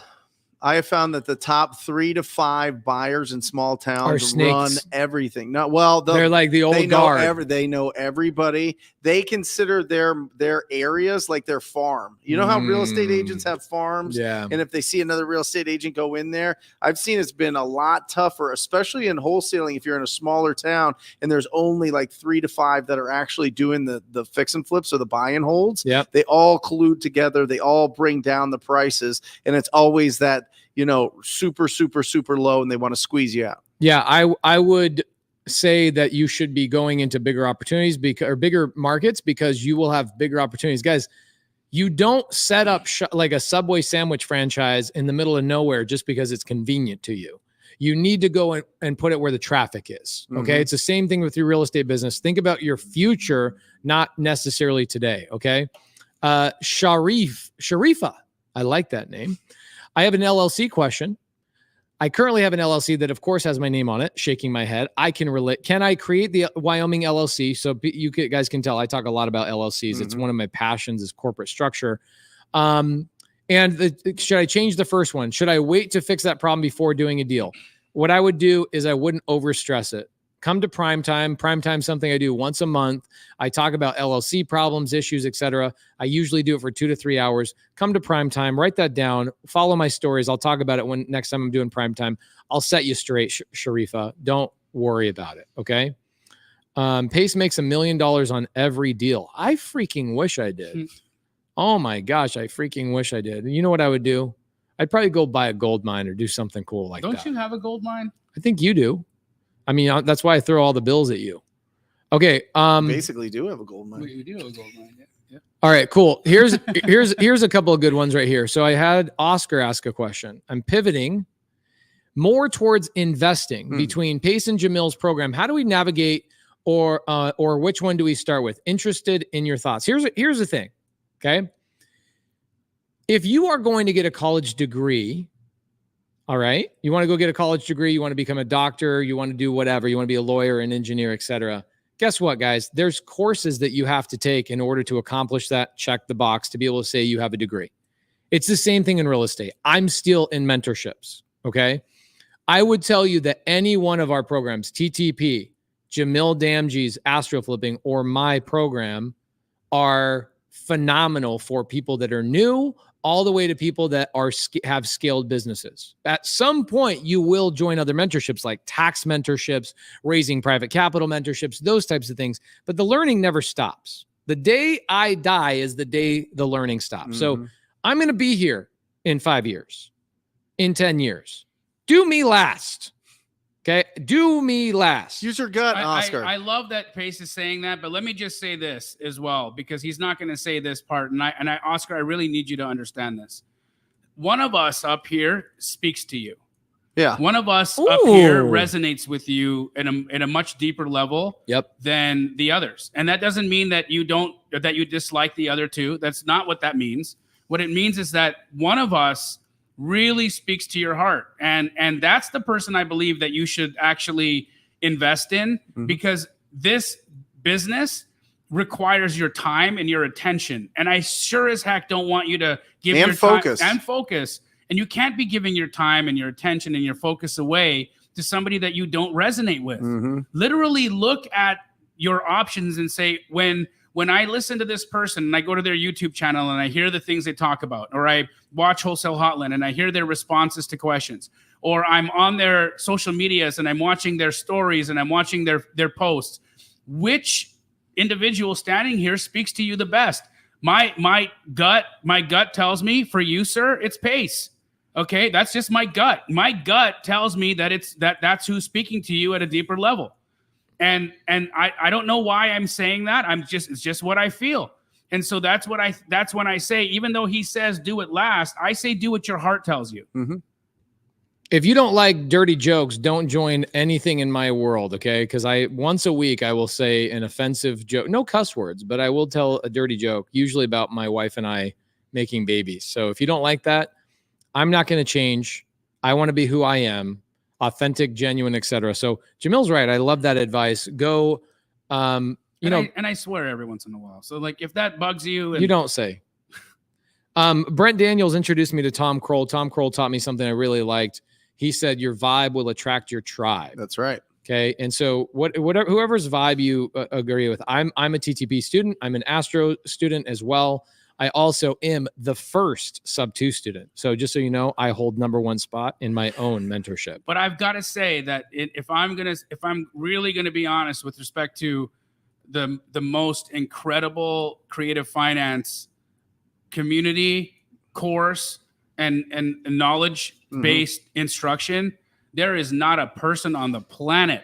I have found that the top 3 to 5 buyers in small towns run everything. No, well, they're like the old guard. They know everybody. They consider their areas like their farm. You know how real estate agents have farms? Yeah. And if they see another real estate agent go in there, I've seen it's been a lot tougher, especially in wholesaling. If you're in a smaller town and there's only like 3 to 5 that are actually doing the fix and flips or the buy and holds, they all collude together. They all bring down the prices, and it's always that, super, super, super low, and they want to squeeze you out. Yeah, I would say that you should be going into bigger opportunities or bigger markets, because you will have bigger opportunities. Guys, you don't set up like a Subway sandwich franchise in the middle of nowhere just because it's convenient to you. You need to go and put it where the traffic is. Okay. It's the same thing with your real estate business. Think about your future, not necessarily today. Okay. Sharifa. I like that name. I have an LLC question. I currently have an LLC that, of course, has my name on it. Shaking my head. I can relate. Can I create the Wyoming LLC? So you guys can tell I talk a lot about LLCs. It's one of my passions, is corporate structure. Should I change the first one? Should I wait to fix that problem before doing a deal? What I would do is I wouldn't overstress it. Come to prime time. Prime time, something I do once a month. I talk about LLC problems, issues, etc. I usually do it for 2 to 3 hours. Come to prime time, write that down, follow my stories. I'll talk about it when next time I'm doing prime time. I'll set you straight, Sharifa. Don't worry about it. Okay. Pace makes $1 million on every deal. I freaking wish I did. Oh my gosh, I freaking wish I did. You know what I would do? I'd probably go buy a gold mine or do something cool like that. Don't you have a gold mine? I think you do. I mean, that's why I throw all the bills at you. Okay. Basically do have a gold mine. You do have a gold mine. Yeah. All right, cool. Here's a couple of good ones right here. So I had Oscar ask a question. I'm pivoting more towards investing between Pace and Jamil's program. How do we navigate, or which one do we start with? Interested in your thoughts. Here's the thing. Okay. If you are going to get a college degree, all right, you want to go get a college degree, you want to become a doctor, you want to do whatever, you want to be a lawyer, an engineer, etc. Guess what, guys? There's courses that you have to take in order to accomplish that, check the box to be able to say you have a degree. It's the same thing in real estate. I'm still in mentorships, okay? I would tell you that any one of our programs, TTP, Jamil Damji's Astro Flipping, or my program, are phenomenal for people that are new, all the way to people that have scaled businesses. At some point, you will join other mentorships like tax mentorships, raising private capital mentorships, those types of things. But the learning never stops. The day I die is the day the learning stops. So I'm going to be here in 5 years, in 10 years. Do me last. Okay. Do me last. Use your gut, Oscar. I love that Pace is saying that, but let me just say this as well, because he's not going to say this part. And Oscar, I really need you to understand this. One of us up here speaks to you. Yeah. One of us up here resonates with you in a much deeper level than the others. And that doesn't mean that you dislike the other two. That's not what that means. What it means is that one of us really speaks to your heart. And that's the person I believe that you should actually invest in, because this business requires your time and your attention. And I sure as heck don't want you to give your focus. Time and focus. And you can't be giving your time and your attention and your focus away to somebody that you don't resonate with. Literally look at your options and say, when I listen to this person and I go to their YouTube channel and I hear the things they talk about, or I watch Wholesale Hotline and I hear their responses to questions, or I'm on their social medias and I'm watching their stories and I'm watching their posts, which individual standing here speaks to you the best? My gut tells me, for you, sir, it's Pace. Okay, that's just my gut. My gut tells me that that's who's speaking to you at a deeper level. And I don't know why I'm saying that. It's just what I feel. And so that's when I say, even though he says do it last, I say do what your heart tells you. If you don't like dirty jokes, don't join anything in my world, okay? Because once a week I will say an offensive joke, no cuss words, but I will tell a dirty joke, usually about my wife and I making babies. So if you don't like that, I'm not going to change. I want to be who I am. Authentic, genuine, etc. So Jamil's right. I love that advice. Go, and I swear every once in a while. So like, if that bugs you, you don't say. Brent Daniels introduced me to Tom Kroll. Tom Kroll taught me something I really liked. He said, your vibe will attract your tribe. That's right. Okay. And so whatever, whoever's vibe you agree with, I'm a TTP student. I'm an Astro student as well. I also am the first sub 2 student. So just so you know, I hold #1 spot in my own mentorship. But I've got to say that if I'm really gonna be honest with respect to the most incredible creative finance community course and knowledge based instruction, there is not a person on the planet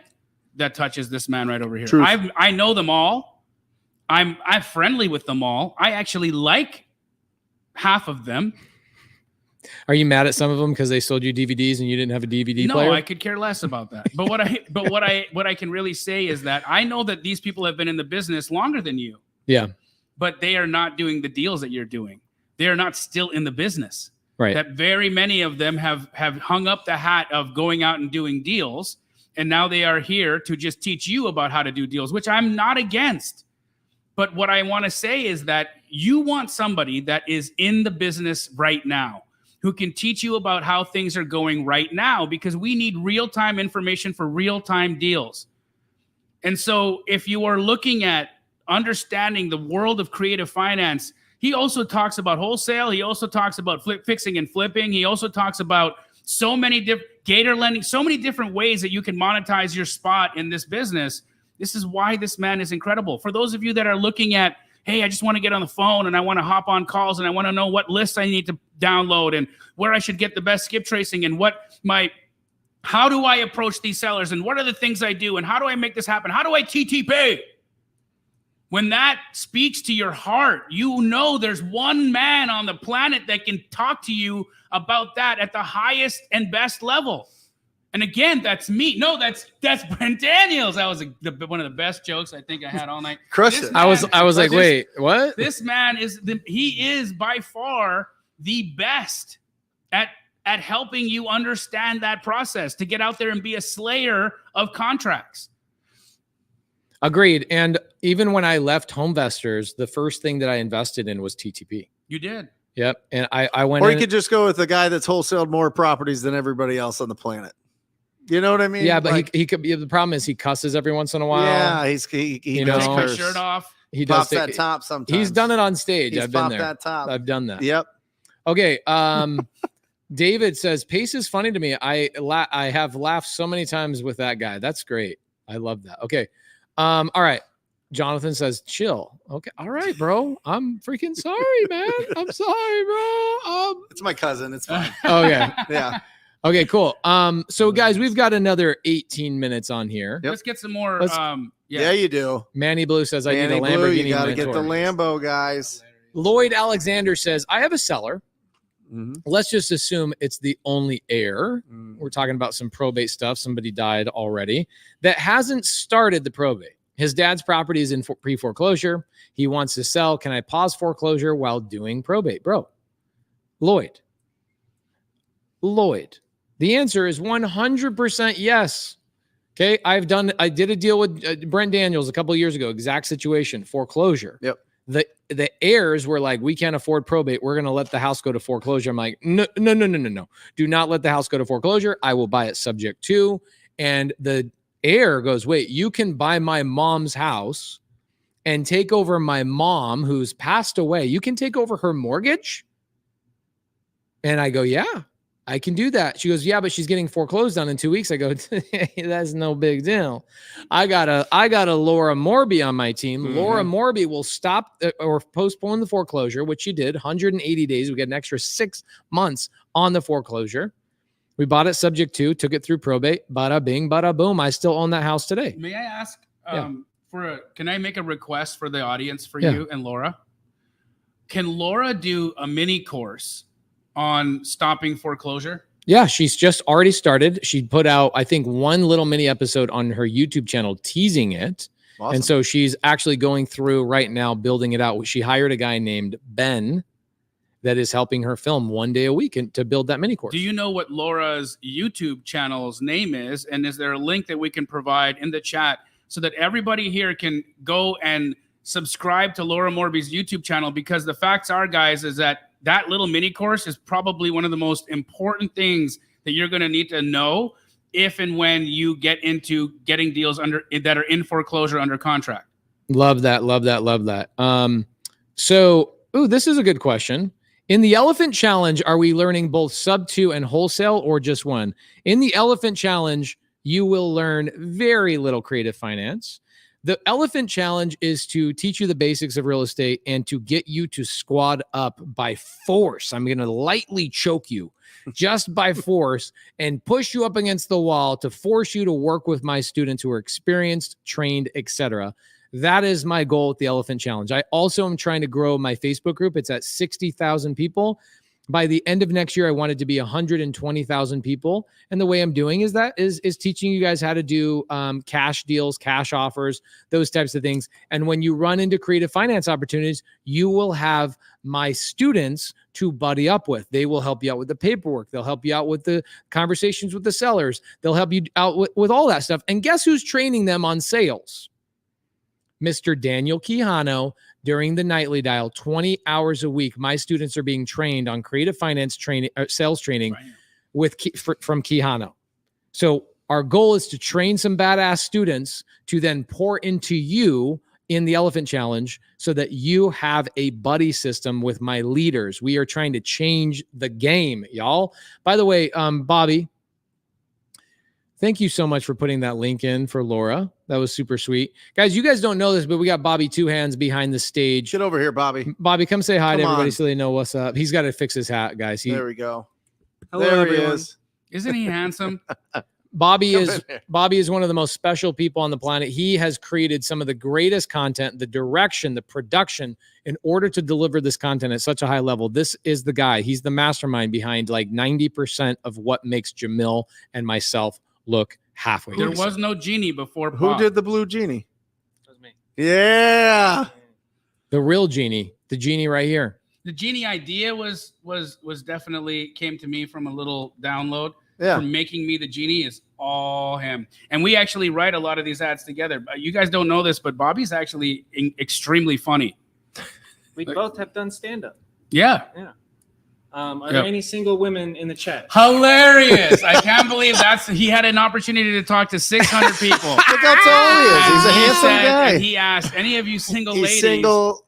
that touches this man right over here. Truth. I know them all. I'm friendly with them all. I actually like half of them. Are you mad at some of them because they sold you DVDs and you didn't have a DVD player? No, I could care less about that. But what I can really say is that I know that these people have been in the business longer than you. Yeah. But they are not doing the deals that you're doing. They are not still in the business. Right. That very many of them have hung up the hat of going out and doing deals. And now they are here to just teach you about how to do deals, which I'm not against. But what I want to say is that you want somebody that is in the business right now, who can teach you about how things are going right now, because we need real-time information for real-time deals. And so if you are looking at understanding the world of creative finance, he also talks about wholesale. He also talks about fixing and flipping. He also talks about so many different gator lending, so many different ways that you can monetize your spot in this business. This is why this man is incredible. For those of you that are looking at, hey, I just want to get on the phone and I want to hop on calls and I want to know what lists I need to download and where I should get the best skip tracing and how do I approach these sellers and what are the things I do and how do I make this happen? How do I TTP? When that speaks to your heart, you know there's one man on the planet that can talk to you about that at the highest and best level. And again, that's me. No, that's Brent Daniels. That was one of the best jokes I think I had all night. Crushed it. I was like, wait, what? This man he is by far the best at helping you understand that process to get out there and be a slayer of contracts. Agreed. And even when I left Homevestors, the first thing that I invested in was TTP. You did. Yep. And I went Or in, you could just go with the guy that's wholesaled more properties than everybody else on the planet. You know what I mean? yeah, but Like, he could be, the problem is he cusses every once in a while. yeah, he You does know, Take my curse. shirt off. He does Pops take- that top sometimes. He's done it on stage. He's I've been popped there. that top. I've done that. Yep. Okay. David says pace is funny to me. I have laughed so many times with that guy. That's great. I love that. Okay. All right. Jonathan says chill. Okay. All right, bro. I'm freaking sorry, man. I'm sorry, bro. It's my cousin. It's fine. Okay. Yeah. Okay, cool. So guys, we've got another 18 minutes on here. Yep. Let's get some more. Yeah, you do. Manny Blue says I need a Manny Lamborghini. Blue, you got to Mentor. get the Lambo, guys. Lloyd Alexander says I have a seller. Mhm. Let's just assume it's the only heir. Mm. We're talking about some probate stuff. Somebody died already that hasn't started the probate. His dad's property is in pre-foreclosure. He wants to sell. Can I pause foreclosure while doing probate? Bro, Lloyd. The answer is 100% yes. Okay. I did a deal with Brent Daniels a couple of years ago. Exact situation, foreclosure. Yep. The heirs were like, we can't afford probate. We're going to let the house go to foreclosure. I'm like, no. Do not let the house go to foreclosure. I will buy it subject to. And the heir goes, wait, you can buy my mom's house and take over my mom who's passed away. You can take over her mortgage? And I go, yeah, I can do that. She goes, yeah, but she's getting foreclosed on in 2 weeks. I go, that's no big deal. I got a Laura Morby on my team. Mhm. Laura Morby will stop or postpone the foreclosure, which she did 180 days. We get an extra 6 months on the foreclosure. We bought it subject to, took it through probate. Bada bing, bada boom. I still own that house today. May I ask Yeah. can I make a request for the audience for Yeah. you and Laura? Can Laura do a mini course on stopping foreclosure? Yeah, she's just already started. She put out, I think, one little mini episode on her YouTube channel teasing it. Awesome. And so she's actually going through right now, building it out. She hired a guy named Ben that is helping her film one day a week and to build that mini course. Do you know what Laura's YouTube channel's name is? And is there a link that we can provide in the chat so that everybody here can go and subscribe to Laura Morby's YouTube channel? Because the facts are, guys, is that that little mini course is probably one of the most important things that you're going to need to know if and when you get into getting deals that are in foreclosure under contract. Love that. This is a good question. In the Elephant Challenge, are we learning both sub 2 and wholesale or just one? In the Elephant Challenge, you will learn very little creative finance. The Elephant Challenge is to teach you the basics of real estate and to get you to squad up by force. I'm going to lightly choke you just by force and push you up against the wall to force you to work with my students who are experienced, trained, etc. That is my goal with the Elephant Challenge. I also am trying to grow my Facebook group. It's at 60,000 people. By the end of next year, I want it to be 120,000 people. And the way I'm doing is teaching you guys how to do cash deals, cash offers, those types of things. And when you run into creative finance opportunities, you will have my students to buddy up with. They will help you out with the paperwork. They'll help you out with the conversations with the sellers. They'll help you out with all that stuff. And guess who's training them on sales? Mr. Daniel Quijano. During the nightly dial, 20 hours a week, my students are being trained on creative finance training, sales training from Quijano. So our goal is to train some badass students to then pour into you in the Elephant Challenge so that you have a buddy system with my leaders. We are trying to change the game, y'all. By the way, Bobby, thank you so much for putting that link in for Laura. That was super sweet. Guys, you guys don't know this, but we got Bobby Two Hands behind the stage. Get over here, Bobby. Bobby, come say hi to everybody on. So they know what's up. He's got to fix his hat, guys. There we go. Hello, there everyone. he is. Isn't he handsome? Bobby is one of the most special people on the planet. He has created some of the greatest content, the direction, the production in order to deliver this content at such a high level. This is the guy. He's the mastermind behind like 90% of what makes Jamil and myself look halfway. There was no genie before Pop. Who did the blue genie? That was me. Yeah. The real genie, the genie right here. The genie idea was definitely came to me from a little download. Yeah. For making me the genie is all him. And we actually write a lot of these ads together. You guys don't know this, but Bobby's actually extremely funny. We both have done stand-up. Yeah. Are there any single women in the chat? Hilarious. I can't believe he had an opportunity to talk to 600 people. But that's all he is. He's a handsome guy. And he asked, any of you single He's ladies. single.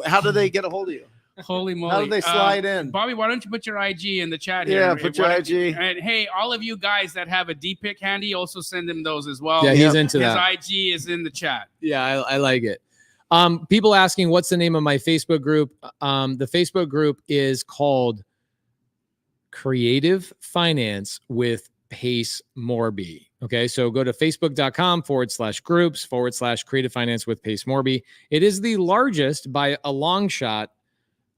How do they get a hold of you? Holy moly. How do they slide in? Bobby, why don't you put your IG in the chat here? Yeah, put your IG. And hey, all of you guys that have a D-pic handy, also send him those as well. Yeah, he's into that. His IG is in the chat. Yeah, I like it. People asking, what's the name of my Facebook group? The Facebook group is called Creative Finance with Pace Morby. Okay, so go to facebook.com/groups/Creative Finance with Pace Morby. It is the largest, by a long shot,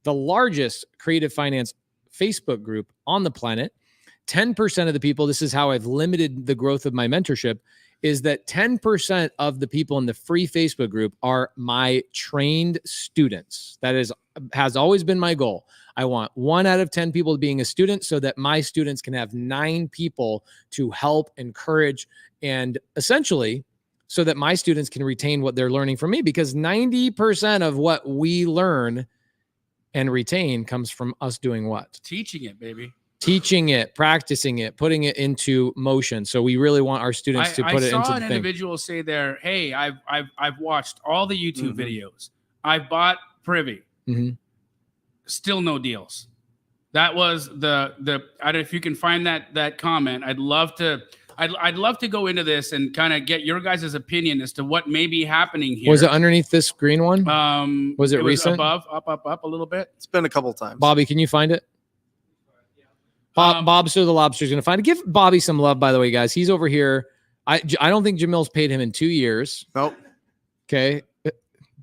the largest creative finance Facebook group on the planet. 10% of the people, this is how I've limited the growth of my mentorship, is that 10% of the people in the free Facebook group are my trained students. That has always been my goal. I want 1 out of 10 people being a student so that my students can have 9 people to help, encourage, and essentially so that my students can retain what they're learning from me, because 90% of what we learn and retain comes from us doing what? Teaching it, baby. Teaching it, practicing it, putting it into motion. So we really want our students to put it into the thing. I saw an individual say there, hey, I've watched all the YouTube videos. I've bought Privy. Still no deals. That was I don't know if you can find that comment. I'd love to go into this and kind of get your guys' opinion as to what may be happening here. Was it underneath this green one? Was it recent? Above, up a little bit. It's been a couple times. Bobby, can you find it? Bobster the Lobster's going to find it. Give Bobby some love, by the way, guys. He's over here. I don't think Jamil's paid him in 2 years. Nope. Okay.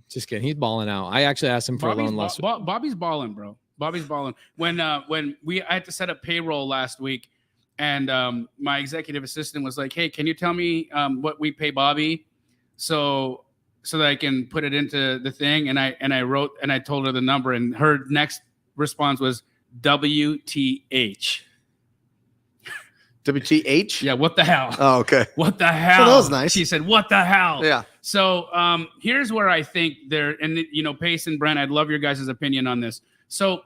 Just kidding. He's balling out. I actually asked him for a loan last week. Bobby's balling, bro. Bobby's balling. When I had to set up payroll last week, and my executive assistant was like, "Hey, can you tell me what we pay Bobby, so that I can put it into the thing?" And I wrote and I told her the number, and her next response was WTH. WTH? Yeah, what the hell? Oh, okay. What the hell? So that was nice. She said, "What the hell?" Yeah. So here's where I think and Pace and Brent, I'd love your guys' opinion on this. So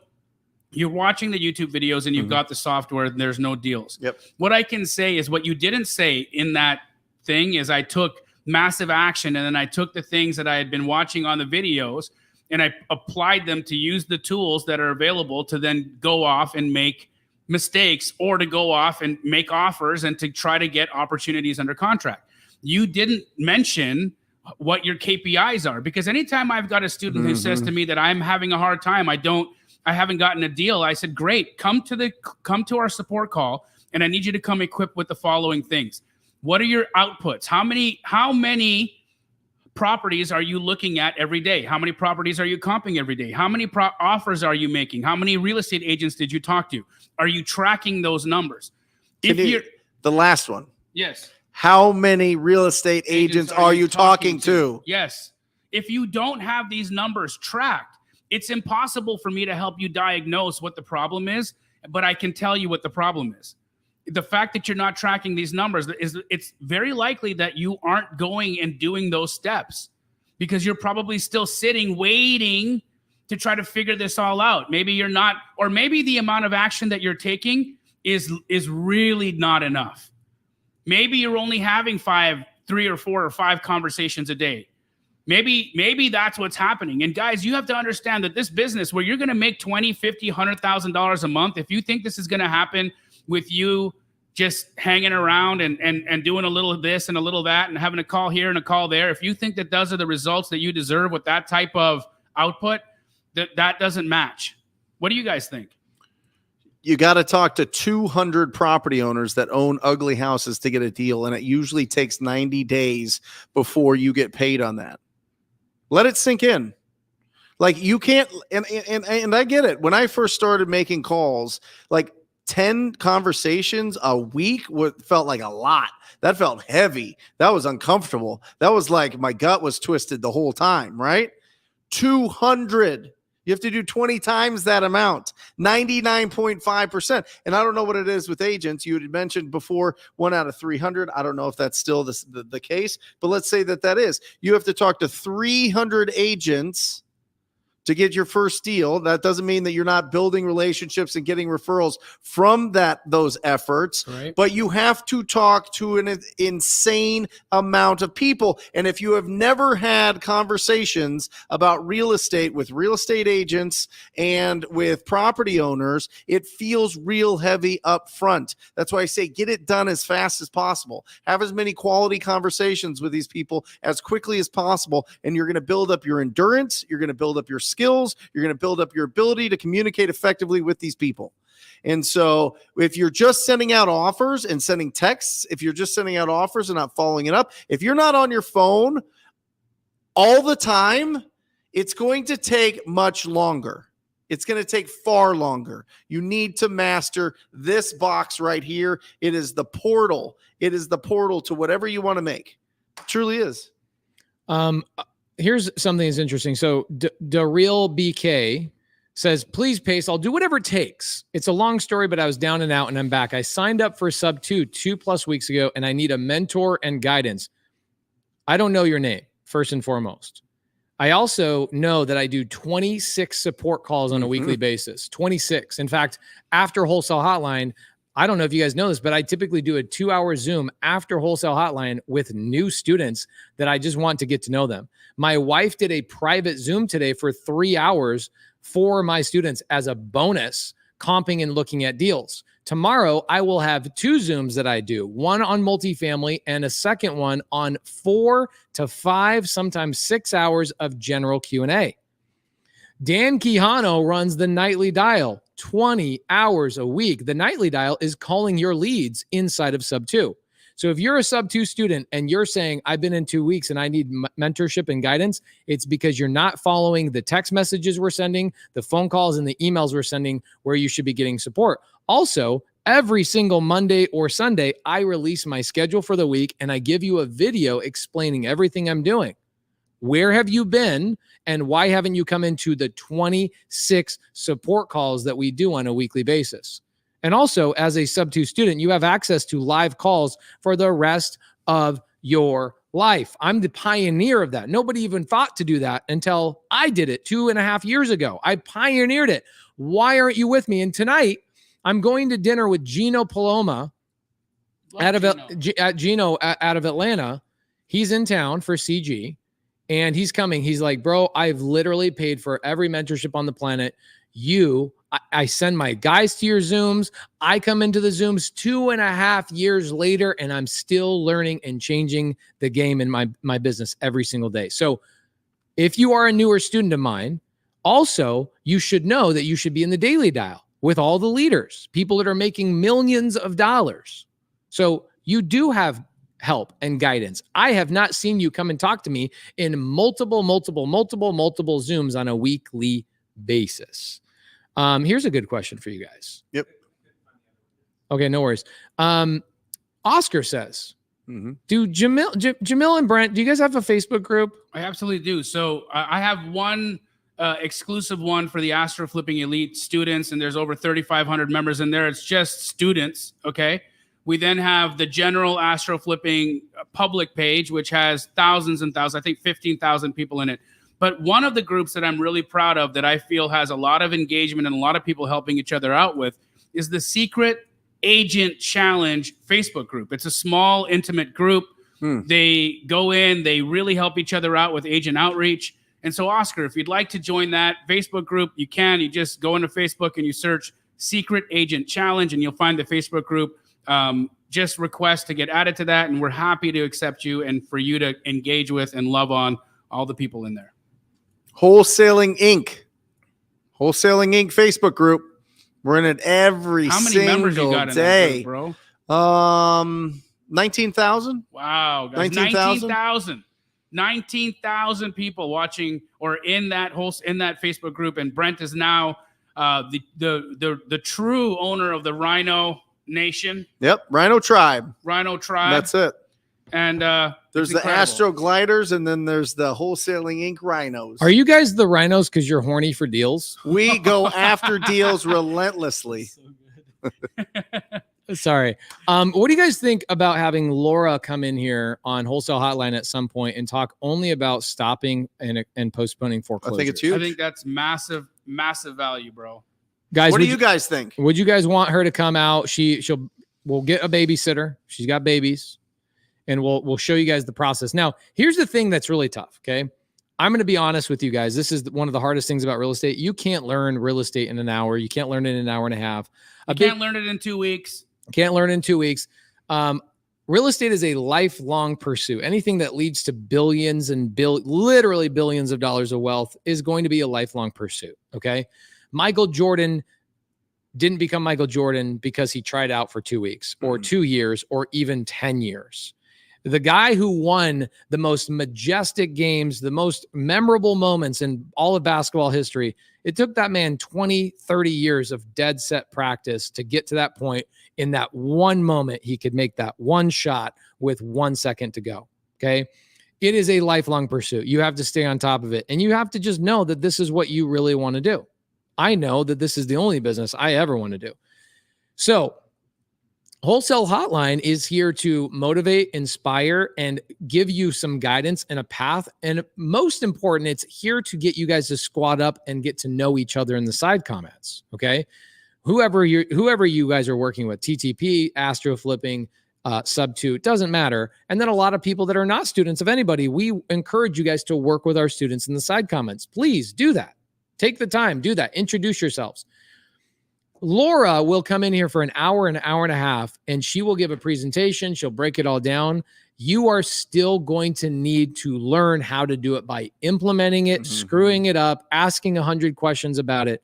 You're watching the YouTube videos and you've got the software and there's no deals. Yep. What I can say is what you didn't say in that thing is I took massive action, and then I took the things that I had been watching on the videos and I applied them to use the tools that are available to then go off and make mistakes, or to go off and make offers and to try to get opportunities under contract. You didn't mention what your KPIs are, because anytime I've got a student who says to me that I'm having a hard time, I haven't gotten a deal, I said, great, come to our support call, and I need you to come equipped with the following things. What are your outputs? How many properties are you looking at every day? How many properties are you comping every day? How many offers are you making? How many real estate agents did you talk to? Are you tracking those numbers? The last one. Yes. How many real estate agents are you talking to? Yes. If you don't have these numbers tracked, it's impossible for me to help you diagnose what the problem is, but I can tell you what the problem is. The fact that you're not tracking these numbers it's very likely that you aren't going and doing those steps, because you're probably still sitting waiting to try to figure this all out. Maybe you're not, or maybe the amount of action that you're taking is really not enough. Maybe you're only having 3 or 4 or 5 conversations a day. Maybe that's what's happening. And guys, you have to understand that this business where you're going to make $20, $50, $100,000 a month, if you think this is going to happen with you just hanging around and doing a little of this and a little that and having a call here and a call there, if you think that those are the results that you deserve with that type of output, that doesn't match. What do you guys think? You got to talk to 200 property owners that own ugly houses to get a deal, and it usually takes 90 days before you get paid on that. Let it sink in. Like, you can't, and I get it. When I first started making calls, like 10 conversations a week felt like a lot. That felt heavy. That was uncomfortable. That was like my gut was twisted the whole time, right? 200. You have to do 20 times that amount, 99.5%. And I don't know what it is with agents. You had mentioned before 1 out of 300. I don't know if that's still the case, but let's say that is. You have to talk to 300 agents to get your first deal. That doesn't mean that you're not building relationships and getting referrals from those efforts, Right. But you have to talk to an insane amount of people. And if you have never had conversations about real estate with real estate agents and with property owners, it feels real heavy up front. That's why I say get it done as fast as possible. Have as many quality conversations with these people as quickly as possible, and you're going to build up your endurance. You're going to build up your skills. You're going to build up your ability to communicate effectively with these people. And so if you're just sending out offers and sending texts, if you're just sending out offers and not following it up, if you're not on your phone all the time, it's going to take much longer. It's going to take far longer. You need to master this box right here. It is the portal. It is the portal to whatever you want to make. It truly is. Here's something that's interesting. So Daryl BK says, please, Pace, I'll do whatever it takes. It's a long story, but I was down and out and I'm back. I signed up for sub 2+ weeks ago, and I need a mentor and guidance. I don't know your name, first and foremost. I also know that I do 26 support calls on a weekly basis, 26. In fact, after Wholesale Hotline, I don't know if you guys know this, but I typically do a 2-hour Zoom after Wholesale Hotline with new students that I just want to get to know them. My wife did a private Zoom today for 3 hours for my students as a bonus, comping and looking at deals. Tomorrow, I will have 2 Zooms that I do, one on multifamily and a second one on 4 to 5, sometimes 6 hours of general Q&A. Dan Quijano runs the nightly dial, 20 hours a week. The nightly dial is calling your leads inside of sub 2. So if you're a sub 2 student and you're saying, I've been in 2 weeks and I need mentorship and guidance, it's because you're not following the text messages we're sending, the phone calls and the emails we're sending where you should be getting support. Also, every single Monday or Sunday, I release my schedule for the week and I give you a video explaining everything I'm doing. Where have you been and why haven't you come into the 26 support calls that we do on a weekly basis? And also, as a sub 2 student, you have access to live calls for the rest of your life. I'm the pioneer of that. Nobody even thought to do that until I did it 2.5 years ago. I pioneered it. Why aren't you with me? And tonight I'm going to dinner with Gino Paloma out of Atlanta. He's in town for CG and he's coming. He's like, bro, I've literally paid for every mentorship on the planet. I send my guys to your Zooms. I come into the Zooms 2.5 years later, and I'm still learning and changing the game in my business every single day. So if you are a newer student of mine, also, you should know that you should be in the daily dial with all the leaders, people that are making millions of dollars. So you do have help and guidance. I have not seen you come and talk to me in multiple Zooms on a weekly basis. Here's a good question for you guys. Yep. Okay, no worries. Oscar says, do Jamil and Brent, do you guys have a Facebook group? I absolutely do. So I have one exclusive one for the Astro Flipping Elite students, and there's over 3,500 members in there. It's just students, okay? We then have the general Astro Flipping public page, which has thousands and thousands, I think 15,000 people in it. But one of the groups that I'm really proud of that I feel has a lot of engagement and a lot of people helping each other out with is the Secret Agent Challenge Facebook group. It's a small, intimate group. They go in, they really help each other out with agent outreach. And so, Oscar, if you'd like to join that Facebook group, you can. You just go into Facebook and you search Secret Agent Challenge, and you'll find the Facebook group. Just request to get added to that, and we're happy to accept you and for you to engage with and love on all the people in there. Wholesaling Inc. Facebook group. We're in it every How many single members you got in day. that group, bro? 19,000. Wow, guys, 19,000 people watching or in that Facebook group, and Brent is now the true owner of the Rhino Nation. Yep, Rhino Tribe. That's it. And there's the Astro Gliders, and then there's the Wholesaling Inc. Rhinos. Are you guys the rhinos because you're horny for deals? We go after deals relentlessly. Sorry. What do you guys think about having Laura come in here on Wholesale Hotline at some point and talk only about stopping and postponing foreclosures? I think it's huge. I think that's massive value, bro. Guys, what do you guys think? Would you guys want her to come out? We'll get a babysitter. She's got babies. And we'll show you guys the process. Now, here's the thing that's really tough, okay? I'm going to be honest with you guys. This is one of the hardest things about real estate. You can't learn real estate in an hour. You can't learn it in an hour and a half. Can't learn it in 2 weeks. Can't learn in 2 weeks. Real estate is a lifelong pursuit. Anything that leads to billions and literally billions of dollars of wealth is going to be a lifelong pursuit, okay? Michael Jordan didn't become Michael Jordan because he tried out for 2 weeks or 2 years or even 10 years. The guy who won the most majestic games, the most memorable moments in all of basketball history, it took that man 20, 30 years of dead set practice to get to that point. In that one moment, he could make that one shot with 1 second to go. Okay. It is a lifelong pursuit. You have to stay on top of it. And you have to just know that this is what you really want to do. I know that this is the only business I ever want to do. So Wholesale Hotline is here to motivate, inspire, and give you some guidance and a path. And most important, it's here to get you guys to squat up and get to know each other in the side comments. Okay. Whoever you guys are working with, TTP, Astro Flipping, Sub 2, it doesn't matter. And then a lot of people that are not students of anybody, we encourage you guys to work with our students in the side comments. Please do that. Take the time, do that. Introduce yourselves. Laura will come in here for an hour and a half, and she will give a presentation. She'll break it all down. You are still going to need to learn how to do it by implementing it, screwing it up, asking 100 questions about it.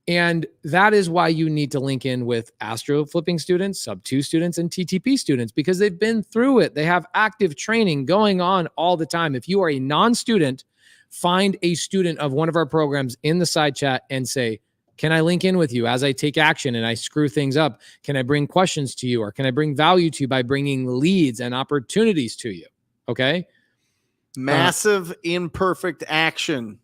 And that is why you need to link in with Astro Flipping students, Sub 2 students, and TTP students, because they've been through it. They have active training going on all the time. If you are a non-student, find a student of one of our programs in the side chat and say, can I link in with you as I take action and I screw things up? Can I bring questions to you, or can I bring value to you by bringing leads and opportunities to you? Okay. Massive imperfect action.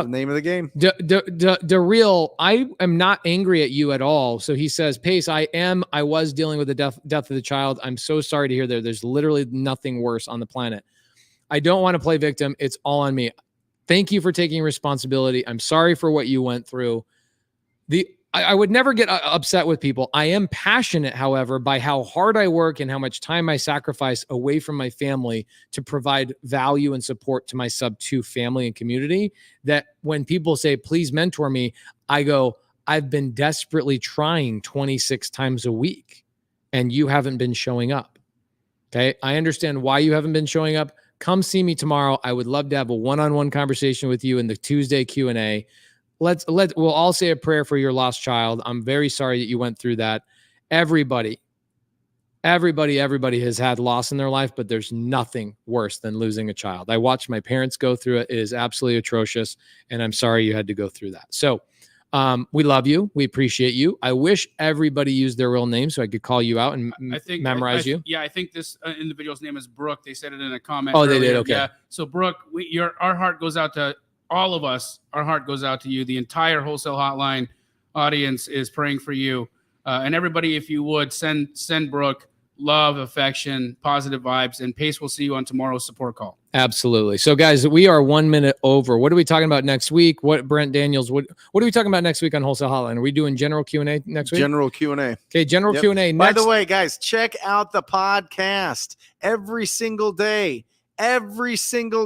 the name of the game. The real, I am not angry at you at all. So he says, Pace, I was dealing with the death of the child. I'm so sorry to hear that. There's literally nothing worse on the planet. I don't want to play victim. It's all on me. Thank you for taking responsibility. I'm sorry for what you went through. I would never get upset with people. I am passionate, however, by how hard I work and how much time I sacrifice away from my family to provide value and support to my sub-2 family and community, that when people say, please mentor me, I go, I've been desperately trying 26 times a week and you haven't been showing up. Okay. I understand why you haven't been showing up. Come see me tomorrow. I would love to have a one-on-one conversation with you in the Tuesday Q&A. We'll all say a prayer for your lost child. I'm very sorry that you went through that. Everybody has had loss in their life, but there's nothing worse than losing a child. I watched my parents go through it. It is absolutely atrocious. And I'm sorry you had to go through that. So we love you. We appreciate you. I wish everybody used their real name so I could call you out and memorize you. Yeah, I think this individual's name is Brooke. They said it in a comment. Oh, earlier. they did? Okay. Yeah. So Brooke, our heart goes out to all of us. Our heart goes out to you. The entire Wholesale Hotline audience is praying for you. And everybody, if you would, send Brooke love, affection, positive vibes, and Pace will see you on tomorrow's support call. Absolutely. So guys, we are 1 minute over. What are we talking about next week? Brent Daniels, what are we talking about next week on Wholesale Hotline? Are we doing general Q&A next week? General Q&A. Okay, general Q&A. By the way, guys, check out the podcast every single day. Original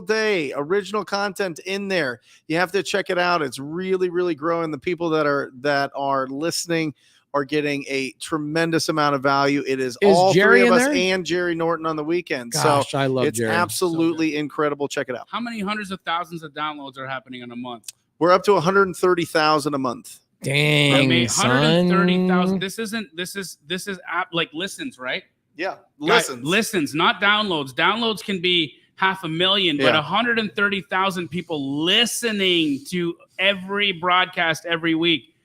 content in there. You have to check it out. It's really, really growing. The people that are listening are getting a tremendous amount of value. It is all Jerry three of us there? And Jerry Norton on the weekend. Gosh, so I love it's Jerry. absolutely incredible. Check it out. How many hundreds of thousands of downloads are happening in a month? We're up to 130,000 a month. Dang, son. 130,000. This is app like listens, right? Yeah, Listens, not downloads. Downloads can be 500,000, but 130,000 people listening to every broadcast every week.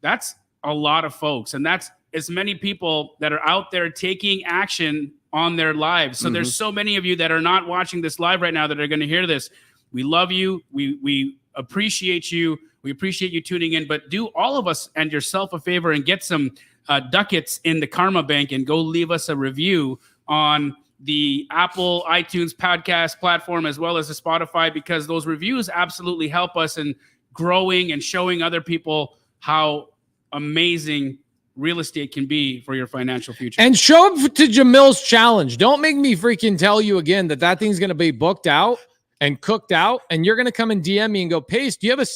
That's a lot of folks, and that's as many people that are out there taking action on their lives. So there's so many of you that are not watching this live right now that are going to hear this. We love you. We appreciate you. We appreciate you tuning in, but do all of us and yourself a favor and get some ducats in the Karma Bank and go leave us a review on the Apple iTunes podcast platform as well as the Spotify, because those reviews absolutely help us in growing and showing other people how amazing real estate can be for your financial future. And show up to Jamil's challenge. Don't make me freaking tell you again that thing's going to be booked out and cooked out, and you're going to come and DM me and go, Pace, do you have a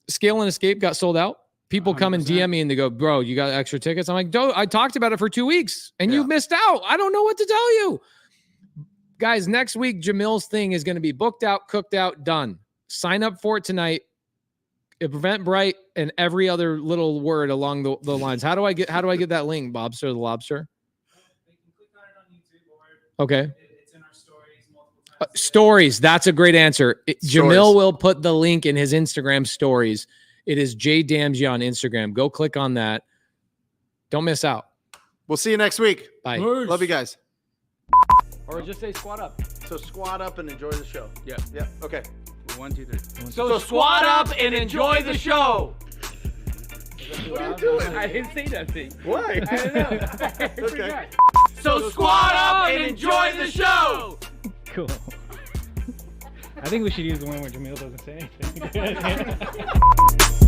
Scale and Escape got sold out? People 100%. Come and DM me and they go, bro, you got extra tickets? I'm like, I talked about it for 2 weeks and you missed out. I don't know what to tell you. Guys, next week, Jamil's thing is going to be booked out, cooked out, done. Sign up for it tonight. Eventbrite and every other little word along the lines. How do I get that link, Bobster the Lobster? They can click on it on YouTube, or okay. It's in our stories multiple times. Stories. That's a great answer. Jamil will put the link in his Instagram stories. It is J Damsia on Instagram. Go click on that. Don't miss out. We'll see you next week. Bye. Love you guys. Or just say squat up. So squat up and enjoy the show. Yeah. Okay. 1, 2, 3. So squat up and enjoy the show. What are you doing? I didn't say nothing. Why? I don't know. Okay. So squat up and enjoy the show. Cool. I think we should use the one where Jamil doesn't say anything.